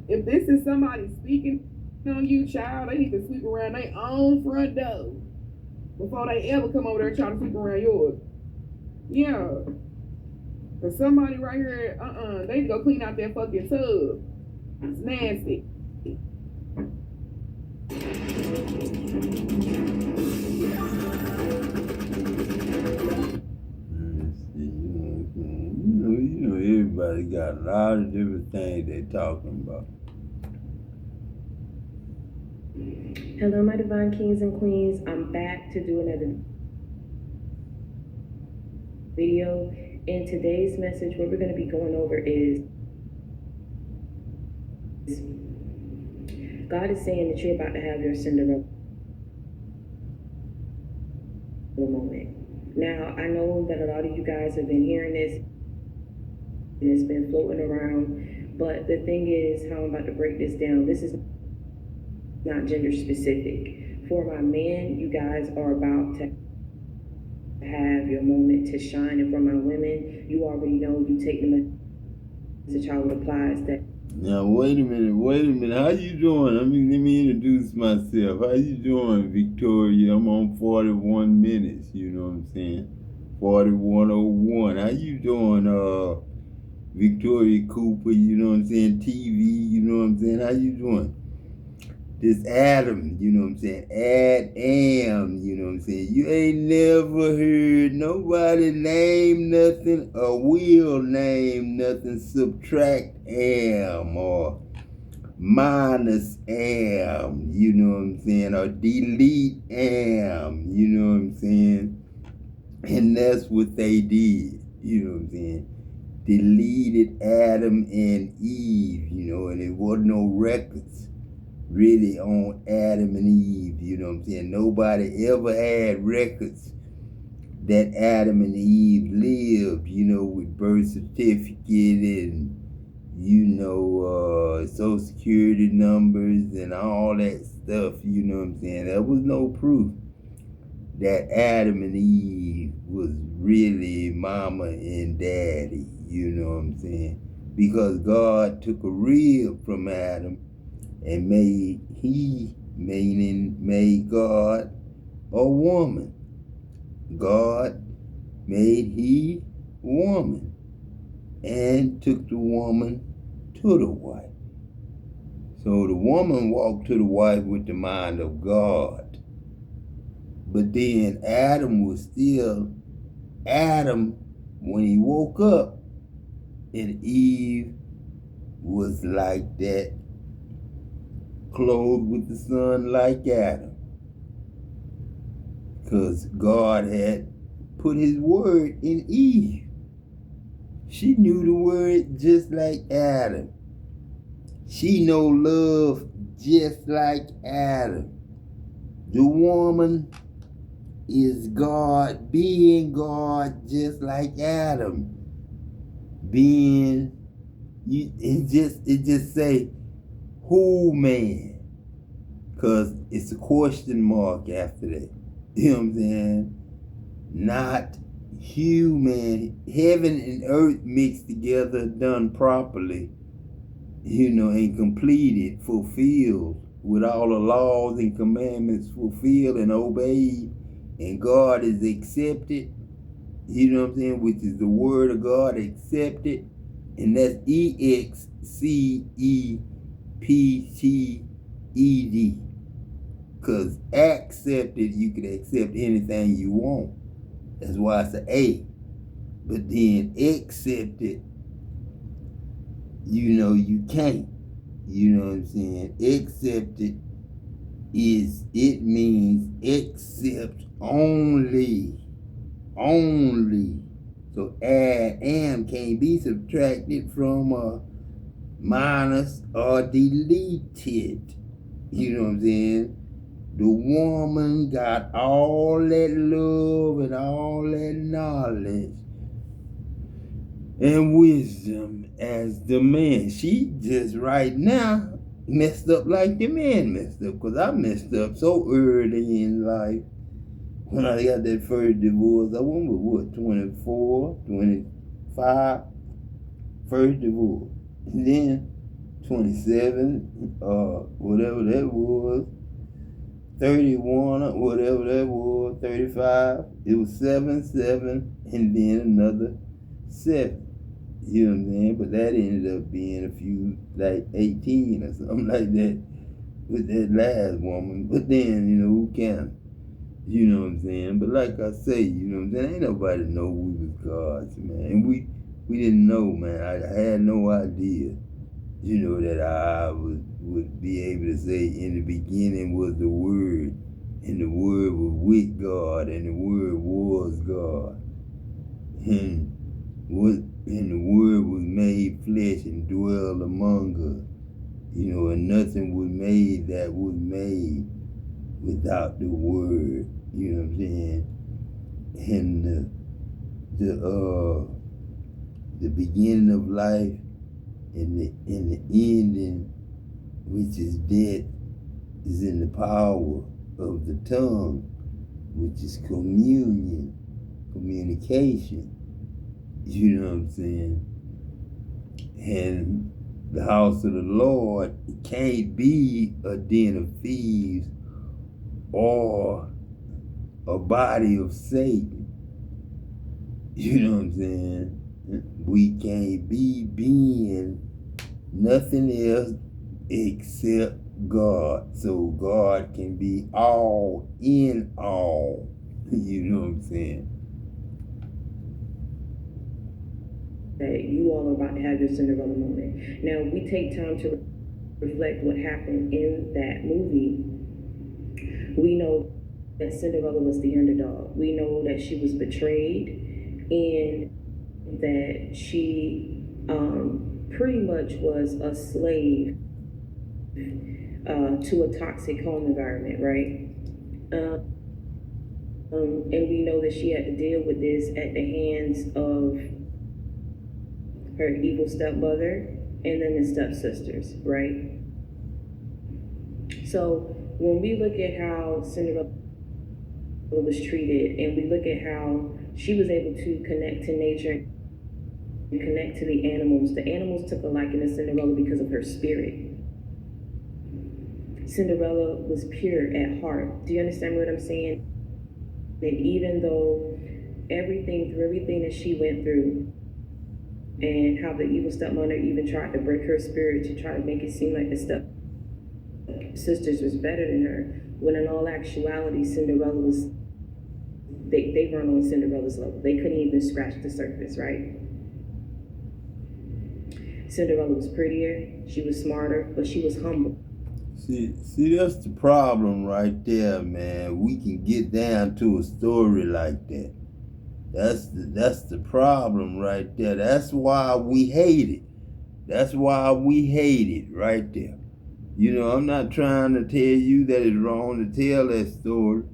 If this is somebody speaking on you, child, they need to sweep around their own front door before they ever come over there and try to sweep around yours. Yeah. Cause somebody right here, they need to go clean out that fucking tub. It's nasty. You know, everybody got a lot of different things they talking about. Hello, my divine kings and queens. I'm back to do another video. In today's message, what we're going to be going over is God is saying that you're about to have your Cinderella moment. Now, I know that a lot of you guys have been hearing this and it's been floating around, but the thing is how I'm about to break this down. This is not gender specific. For my men, you guys are about to have your moment to shine, and for my women, you already know you take the message how it applies. That now wait a minute. How you doing? Let me introduce myself. How you doing, Victoria? I'm on 41 minutes. You know what I'm saying? 4101. How you doing, Victoria Cooper? You know what I'm saying? TV. You know what I'm saying? How you doing? This Adam, you know what I'm saying? Adam, you know what I'm saying? You ain't never heard nobody name nothing or will name nothing, subtract am or minus am, you know what I'm saying? Or delete am, you know what I'm saying? And that's what they did, you know what I'm saying? Deleted Adam and Eve, you know, and there wasn't no records really on Adam and Eve, you know what I'm saying? Nobody ever had records that Adam and Eve lived, you know, with birth certificate and, you know, social security numbers and all that stuff, you know what I'm saying? There was no proof that Adam and Eve was really mama and daddy, you know what I'm saying? Because God took a rib from Adam and made God a woman. God made he woman and took the woman to the wife. So the woman walked to the wife with the mind of God. But then Adam was still Adam when he woke up, and Eve was like that, clothed with the sun like Adam, because God had put his word in Eve. She knew the word just like Adam. She know love just like Adam. The woman is God, being God just like Adam. Being, it just say, who man? Because it's a question mark after that. You know what I'm saying? Not human. Heaven and earth mixed together, done properly, you know, and completed, fulfilled, with all the laws and commandments fulfilled and obeyed, and God is accepted, you know what I'm saying, which is the word of God, accepted, and that's EXCEPTED. Because accepted, you can accept anything you want. That's why it's an A. But then accepted, you know, you can't. You know what I'm saying? Accepted it means accept only. only. So add am can't be subtracted from minus or deleted. You know what I'm saying? The woman got all that love and all that knowledge and wisdom as the man. She just right now messed up like the man messed up, because I messed up so early in life. When I got that first divorce, I went with what, 24, 25, first divorce. And then 27, whatever that was, 31, whatever that was, 35. It was 7, and then another 7. You know what I'm saying? But that ended up being a few, like 18 or something like that with that last woman. But then, who can? You know what I'm saying? But like I say, you know what I'm saying? Ain't nobody know we was gods, man. And we didn't know, man. I had no idea, that I would be able to say in the beginning was the Word, and the Word was with God, and the Word was God. And the Word was made flesh and dwelled among us. And nothing was made that was made without the Word. You know what I'm saying? And the beginning of life and the ending, which is death, is in the power of the tongue, which is communication. You know what I'm saying? And the house of the Lord can't be a den of thieves or a body of Satan. You know what I'm saying? We can't be being nothing else except God. So God can be all in all. You know what I'm saying? That you all are about to have your Cinderella moment. Now, we take time to reflect what happened in that movie. We know that Cinderella was the underdog. We know that she was betrayed and that she pretty much was a slave to a toxic home environment, right? And we know that she had to deal with this at the hands of her evil stepmother and then the stepsisters, right? So when we look at how Cinderella was treated, and we look at how she was able to connect to nature and connect to the animals took a liking to Cinderella because of her spirit. Cinderella was pure at heart. Do you understand what I'm saying? That even though everything that she went through, and how the evil stepmother even tried to break her spirit to try to make it seem like the stepsisters was better than her, when in all actuality, Cinderella was, they weren't on Cinderella's level. They couldn't even scratch the surface, right? Cinderella was prettier, she was smarter, but she was humble. See, that's the problem right there, man. We can get down to a story like that. That's the problem right there. That's why we hate it. That's why we hate it right there. I'm not trying to tell you that it's wrong to tell that story.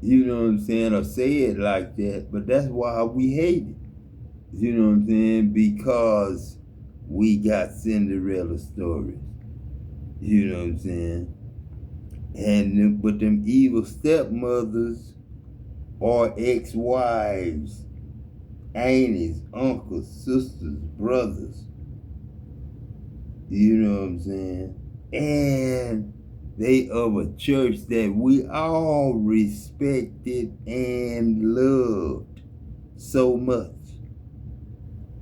You know what I'm saying? Or say it like that. But that's why we hate it. You know what I'm saying? Because we got Cinderella stories. You know what I'm saying? But them evil stepmothers or ex-wives, aunties, uncles, sisters, brothers. You know what I'm saying? And they of a church that we all respected and loved so much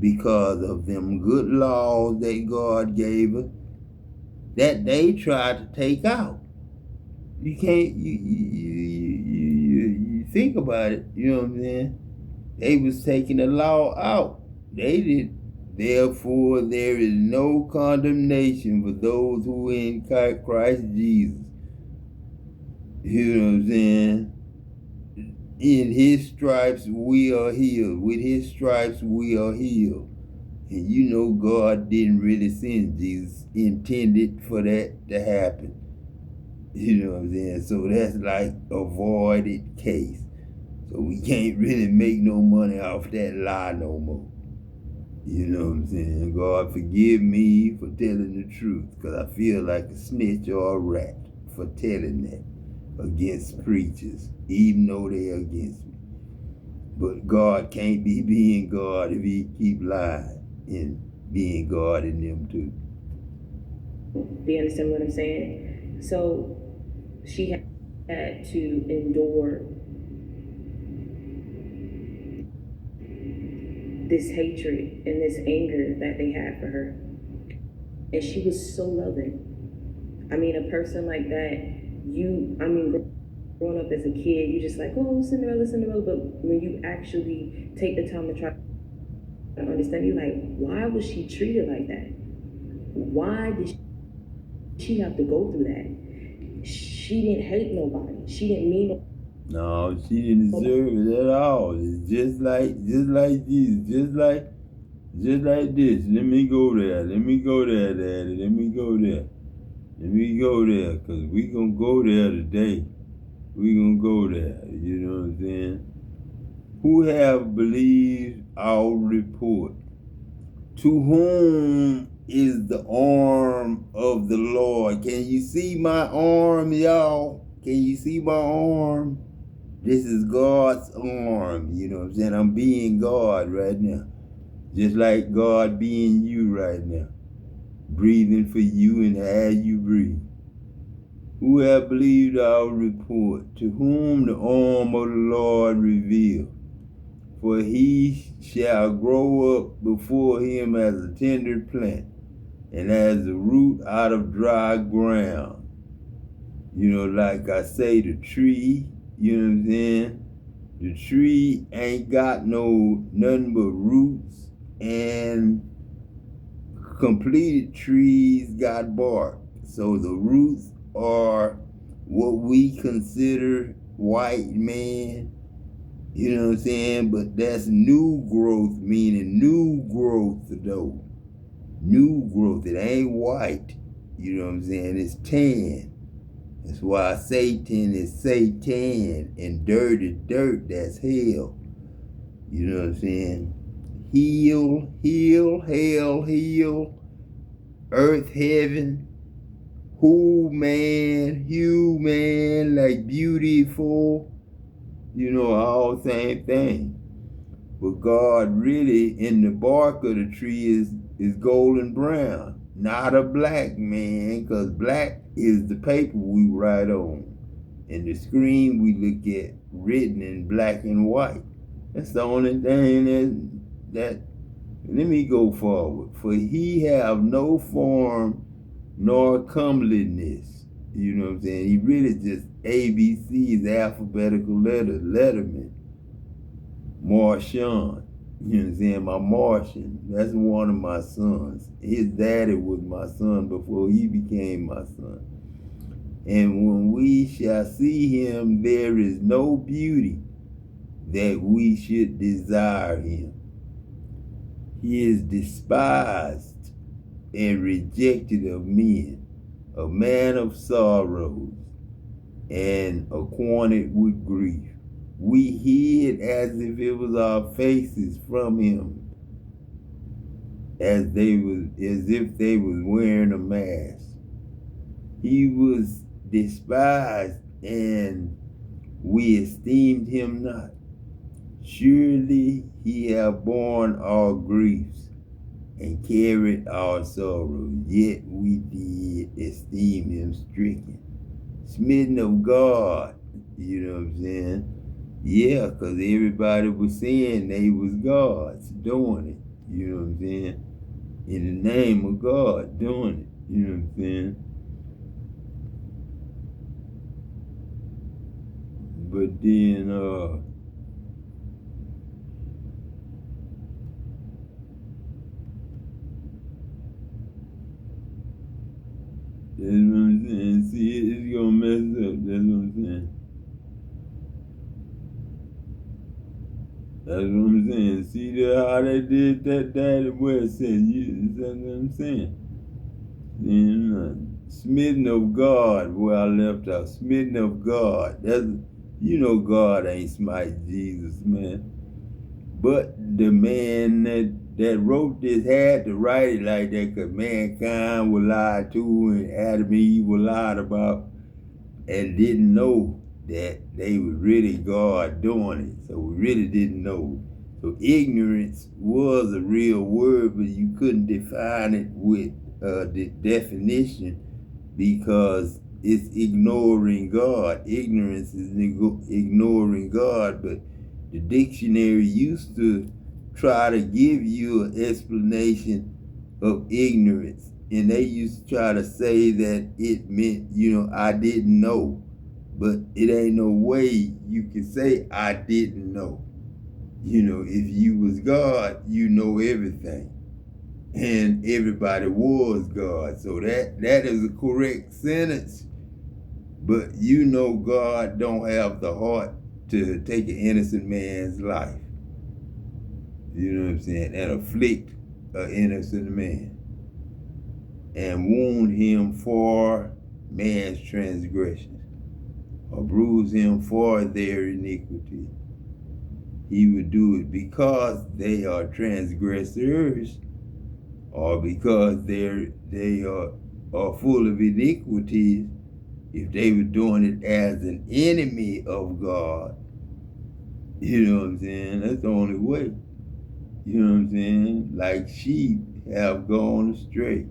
because of them good laws that God gave us that they tried to take out. You can't, you think about it, you know what I'm saying? They was taking the law out. They did. Therefore, there is no condemnation for those who are in Christ Jesus. You know what I'm saying? In his stripes we are healed. With his stripes we are healed. And you know God didn't really send Jesus, intended for that to happen. You know what I'm saying? So that's like a voided case. So we can't really make no money off that lie no more. You know what I'm saying? God forgive me for telling the truth, because I feel like a snitch or a rat for telling that against preachers, even though they're against me. But God can't be being God if he keep lying and being God in them too. Do you understand what I'm saying? So she had to endure this hatred and this anger that they had for her. And she was so loving. I mean, a person like that, growing up as a kid, you just like, oh, Cinderella, Cinderella. But when you actually take the time to try to understand, you're like, why was she treated like that? Why did she have to go through that? She didn't hate nobody. She didn't mean no, she didn't deserve it at all. It's just like Jesus, just like this. Let me go there. Let me go there, Daddy. Let me go there. Let me go there, because we going to go there today. We going to go there. You know what I'm saying? Who have believed our report? To whom is the arm of the Lord? Can you see my arm, y'all? Can you see my arm? This is God's arm, you know what I'm saying? I'm being God right now. Just like God being you right now. Breathing for you and how you breathe. Who have believed our report? To whom the arm of the Lord revealed? For he shall grow up before him as a tender plant, and as a root out of dry ground. You know, like I say, the tree, you know what I'm saying? The tree ain't got nothing but roots, and completed trees got bark. So the roots are what we consider white man, you know what I'm saying? But that's new growth, meaning new growth though. New growth. It ain't white. You know what I'm saying? It's tan. That's why Satan is Satan, and dirt is dirt. That's hell. You know what I'm saying? Heal, heal, hell, heal. Earth, heaven. Who, man, human, like beautiful. You know, all same thing. But God really, in the bark of the tree is golden brown, not a black man, because black is the paper we write on, and the screen we look at written in black and white. That's the only thing that let me go forward. For he have no form nor comeliness. You know what I'm saying? He really just ABC's alphabetical letterman. Martian. You know what I'm saying? My Martian. That's one of my sons. His daddy was my son before he became my son. And when we shall see him, there is no beauty that we should desire him. He is despised and rejected of men, a man of sorrows and acquainted with grief. We hid as if it was our faces from him, as if they was wearing a mask. He was despised, and we esteemed him not. Surely he hath borne our griefs and carried our sorrows, yet we did esteem him stricken, smitten of God. You know what I'm saying? Yeah, because everybody was saying they was gods doing it. You know what I'm saying? In the name of God doing it. You know what I'm saying? But then, that's what I'm saying. See, it's gonna mess up. That's what I'm saying. That's what I'm saying. See how they did that Daddy West said, that's what I'm saying. Smitten of God, where I left out. Smitten of God. That's, God ain't smite Jesus, man. But the man that wrote this had to write it like that because mankind was lied to and Adam and Eve were lied about and didn't know that they were really God doing it. So we really didn't know. So ignorance was a real word, but you couldn't define it with the definition because it's ignoring God. Ignorance is ignoring God, but the dictionary used to try to give you an explanation of ignorance. And they used to try to say that it meant, I didn't know. But it ain't no way you can say, I didn't know. If you was God, you know everything. And everybody was God. So that is a correct sentence. But God don't have the heart to take an innocent man's life. You know what I'm saying? And afflict an innocent man. And wound him for man's transgressions, or bruise him for their iniquity. He would do it because they are transgressors, or because they are full of iniquities. If they were doing it as an enemy of God, you know what I'm saying? That's the only way. You know what I'm saying? Like sheep have gone astray.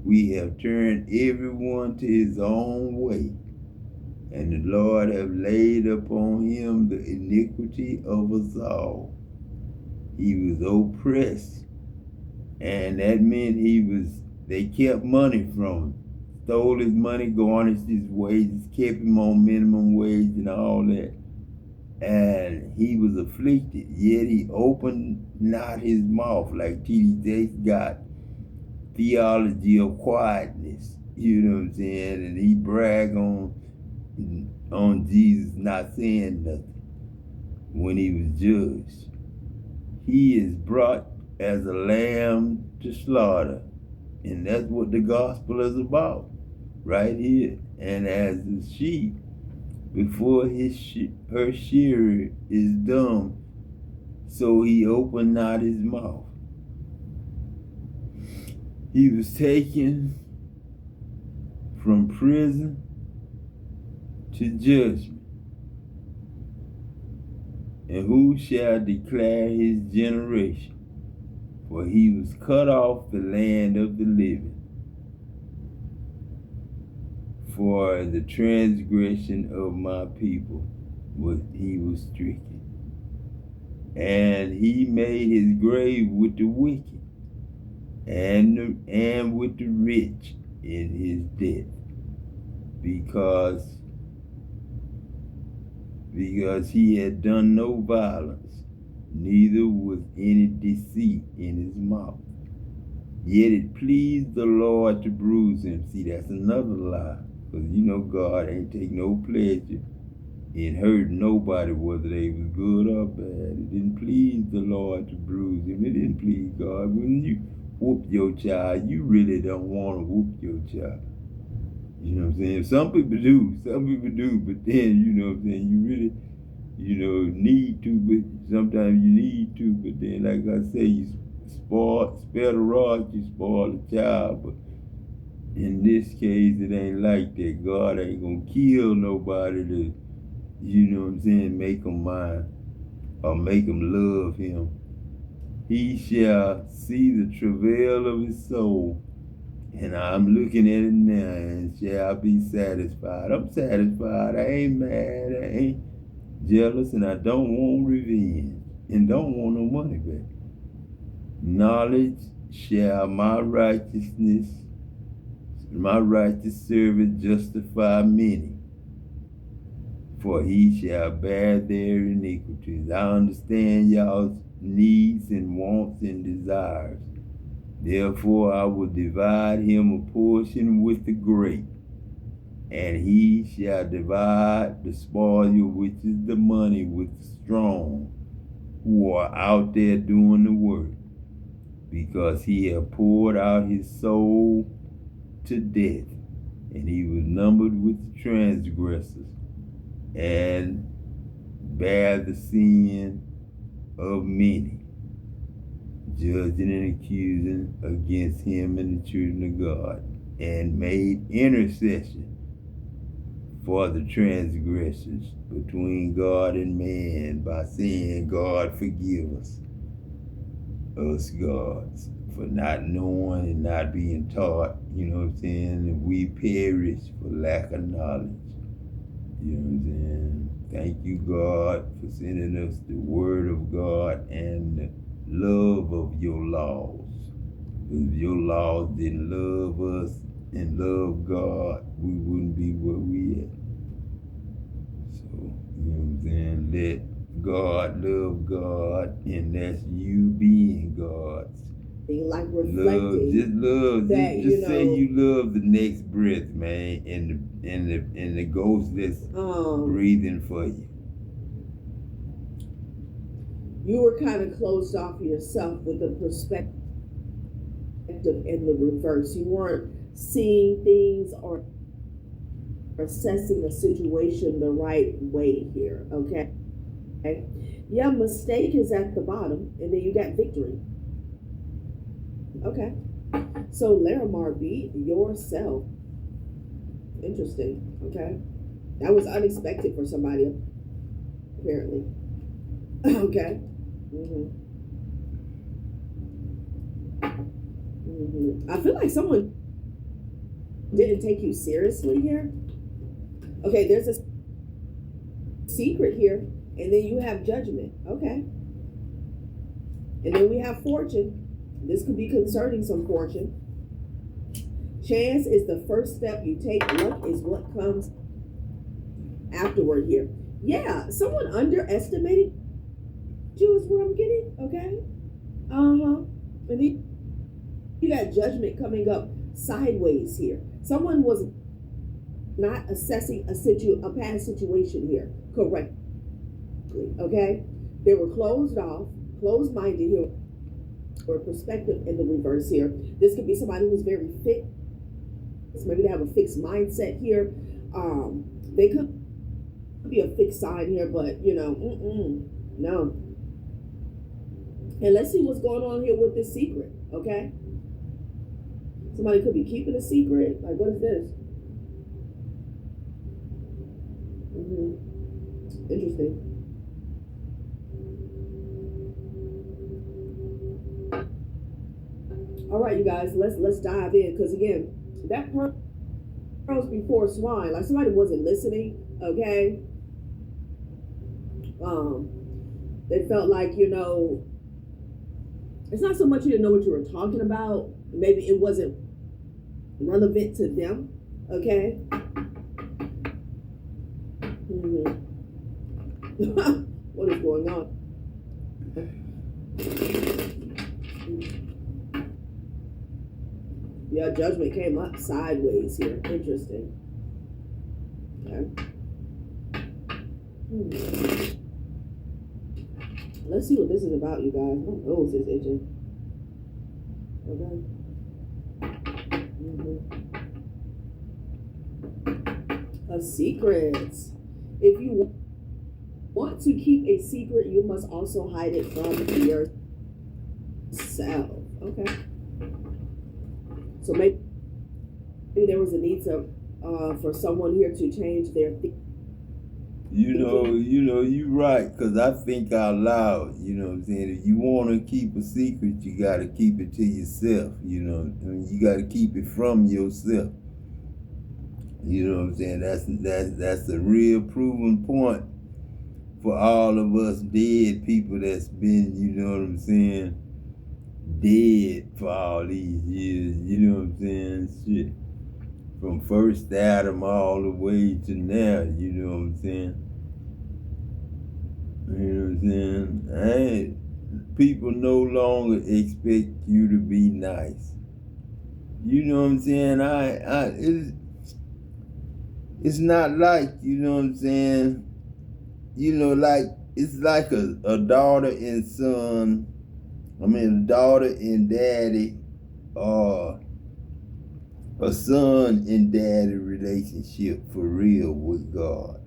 We have turned everyone to his own way, and the Lord have laid upon him the iniquity of us all. He was oppressed, and that meant they kept money from him, stole his money, garnished his wages, kept him on minimum wage and all that. And he was afflicted, yet he opened not his mouth, like T.D. Jakes got theology of quietness, you know what I'm saying? And he bragged on Jesus not saying nothing when he was judged. He is brought as a lamb to slaughter. And that's what the gospel is about, right here. And as the sheep, before her shearer is dumb, so he opened not his mouth. He was taken from prison to judgment. And who shall declare his generation? For he was cut off the land of the living. For the transgression of my people he was stricken. And he made his grave with the wicked and with the rich in his death, because he had done no violence, neither was any deceit in his mouth. Yet it pleased the Lord to bruise him. See, that's another lie, because God ain't take no pleasure in hurting nobody, whether they was good or bad. It didn't please the Lord to bruise him. It didn't please God. When you whoop your child, you really don't want to whoop your child. You know what I'm saying? Some people do, but then, you know what I'm saying, you really, need to, but sometimes you need to, but then, like I say, you spare the rod, you spoil the child, but in this case, it ain't like that. God ain't gonna kill nobody to, make them mind, or make them love him. He shall see the travail of his soul, and I'm looking at it now, and shall be satisfied. I'm satisfied. I ain't mad. I ain't jealous, and I don't want revenge, and don't want no money back. Knowledge shall my righteous servant justify many, for he shall bear their iniquities. I understand y'all's needs and wants and desires. Therefore I will divide him a portion with the great, and he shall divide the spoil, which is the money, with the strong. who are out there doing the work, because he had poured out his soul to death, and he was numbered with the transgressors and bear the sin of many, judging and accusing against him and the children of God, and made intercession for the transgressors between God and man by saying, God, forgive us gods, for not knowing and not being taught, you know what I'm saying? And we perish for lack of knowledge. You know what I'm saying? Thank you, God, for sending us the word of God and the love of your laws. If your laws didn't love us and love God, we wouldn't be where we at. So, you know what I'm saying? Let God love God, and that's you being God's. Like reflecting That, just say you love the next breath, man, and the ghost that's breathing for you. You were kind of closed off yourself with the perspective in the reverse. You weren't seeing things or assessing a situation the right way here, okay? Yeah, mistake is at the bottom, and then you got victory. Okay. So Larimar, be yourself. Interesting, okay? That was unexpected for somebody, apparently. Okay. I feel like someone didn't take you seriously here. Okay, there's a secret here, and then you have judgment. Okay. And then we have fortune. This could be concerning some fortune. Chance is the first step you take. Luck is what comes afterward here. Yeah, someone underestimated you is what I'm getting. Okay. And then you got judgment coming up sideways here. Someone was not assessing a past situation here correctly. Okay. They were closed off, closed-minded here, or perspective in the reverse here. This could be somebody who's very fixed. Maybe they have a fixed mindset here. They could be a fixed sign here, but no. And let's see what's going on here with this secret, okay? Somebody could be keeping a secret. Like, what is this? Interesting. All right, you guys, let's dive in, because again, that pearls before swine, like somebody wasn't listening, okay? They felt like, it's not so much you didn't know what you were talking about. Maybe it wasn't relevant to them, okay? What is going on? Yeah, judgment came up sideways here. Interesting. Okay. Let's see what this is about, you guys. My nose is itching. Okay. A secret. If you want to keep a secret, you must also hide it from yourself. Okay. So maybe there was a need for someone here to change their thinking. You're right, because I think out loud, you know what I'm saying? If you want to keep a secret, you got to keep it to yourself, you got to keep it from yourself. You know what I'm saying? That's a real proven point for all of us dead people that's been, you know what I'm saying, dead for all these years, you know what I'm saying? Shit. From first Adam all the way to now, you know what I'm saying? You know what I'm saying? People no longer expect you to be nice. You know what I'm saying? It's not like, you know what I'm saying? Like it's like a daughter and son. I mean, a daughter and daddy, or a son and daddy relationship for real with God.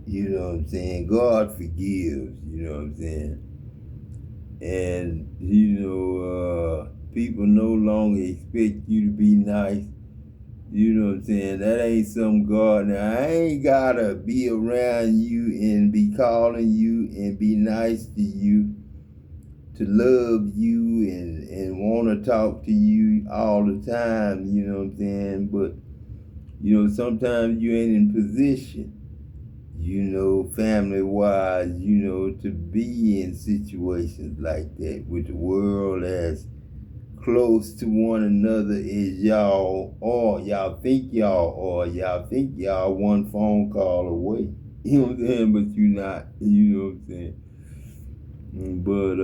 You know what I'm saying? God forgives, you know what I'm saying? And, people no longer expect you to be nice. You know what I'm saying? That ain't some God. Now, I ain't gotta be around you and be calling you and be nice to you, to love you and want to talk to you all the time, you know what I'm saying? But, sometimes you ain't in position, family-wise, to be in situations like that with the world as close to one another as y'all are. Y'all think y'all are. Y'all think y'all one phone call away. You know what I'm saying? But you're not. You know what I'm saying? But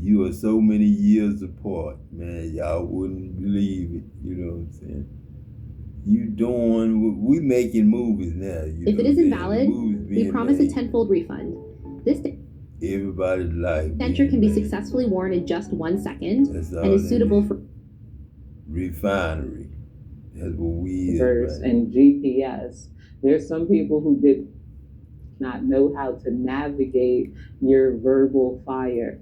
you are so many years apart, man. Y'all wouldn't believe it. You know what I'm saying? We making movies now. If it is invalid, we promise a tenfold refund. This everybody's life. denture can be successfully worn in just 1 second and is suitable for refinery. That's what we is. Right? And GPS. There's some people who did not know how to navigate your verbal fire.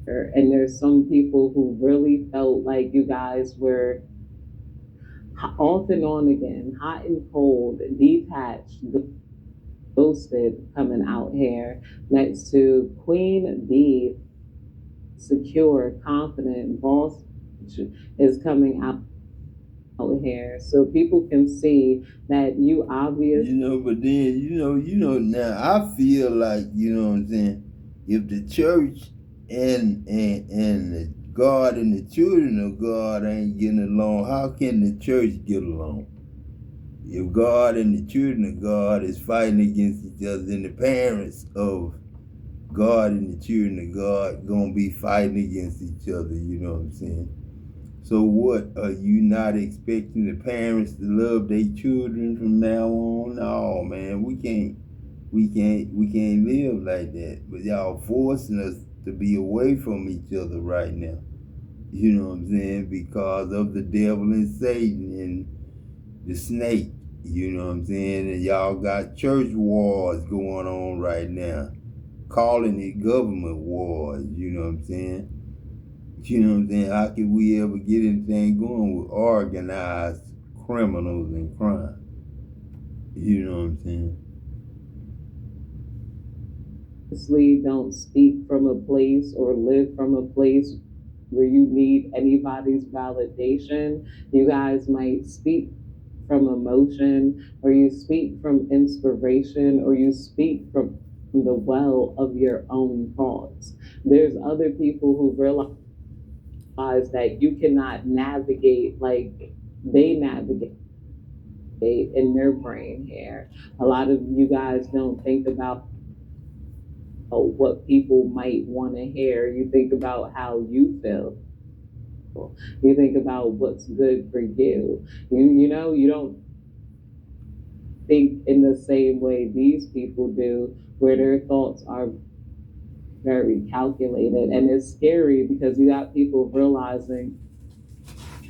And there's some people who really felt like you guys were off and on again, hot and cold, detached, ghosted, coming out here next to Queen B, secure, confident, boss is coming out here. So people can see that you obviously. But then, now I feel like, you know what I'm saying, if the church and the God and the children of God ain't getting along, how can the church get along? If God and the children of God is fighting against each other, then the parents of God and the children of God gonna be fighting against each other, you know what I'm saying? So what, are you not expecting the parents to love their children from now on? No, man, we can't live like that. But y'all forcing us to be away from each other right now. You know what I'm saying? Because of the devil and Satan and the snake. You know what I'm saying? And y'all got church wars going on right now. Calling it government wars. You know what I'm saying? You know what I'm saying? How can we ever get anything going with organized criminals and crime? You know what I'm saying? Don't speak from a place or live from a place where you need anybody's validation. You guys might speak from emotion, or you speak from inspiration, or you speak from the well of your own thoughts. There's other people who realize that you cannot navigate like they navigate in their brain here. A lot of you guys don't think about what people might want to hear. You think about how you feel. You think about what's good for you. You don't think in the same way these people do, where their thoughts are very calculated. And it's scary because you got people realizing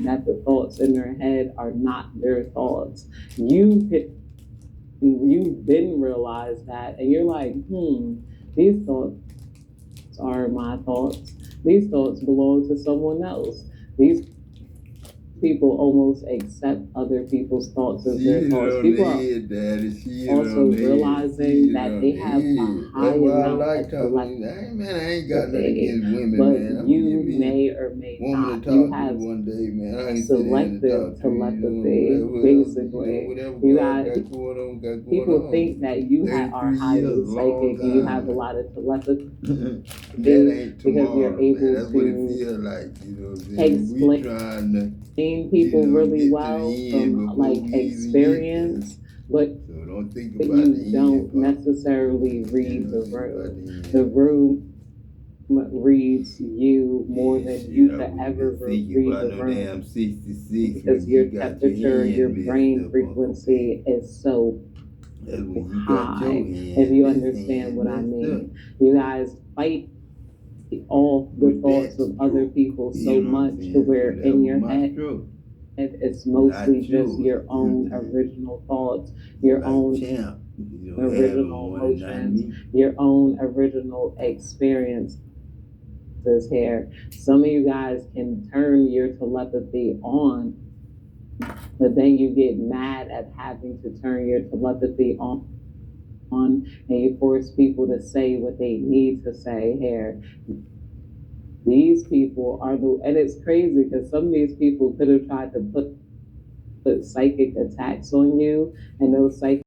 that the thoughts in their head are not their thoughts. You've been realized that, and you're like, these thoughts are my thoughts. These thoughts belong to someone else. These people almost accept other people's thoughts as their thoughts. People are also realizing that they have a high amount of telepathy. I ain't got nothing against women, but you may or may not. You have one day, man. I ain't selective telepathy, basically. You got people think that you are highly psychic and you have a lot of telepathy because you're able to explain people really well from experience, but you don't necessarily read the room. The room reads you more than you could ever read the room, because your temperature, your brain frequency is so That's when you got your high, hand, if you this understand hand what I messed up. mean. You guys fight off the With thoughts that of other stroke, people so you know what I'm much to saying? where So that in was your my head stroke. it's mostly Not just yours. your own Mhm. original thoughts, your Like own champ. You know, have original one and not emotions, me. your own original experiences here. Some of you guys can turn your telepathy on, but then you get mad at having to turn your telepathy on and you force people to say what they need to say here. These people are and it's crazy because some of these people could have tried to put psychic attacks on you, and those psychic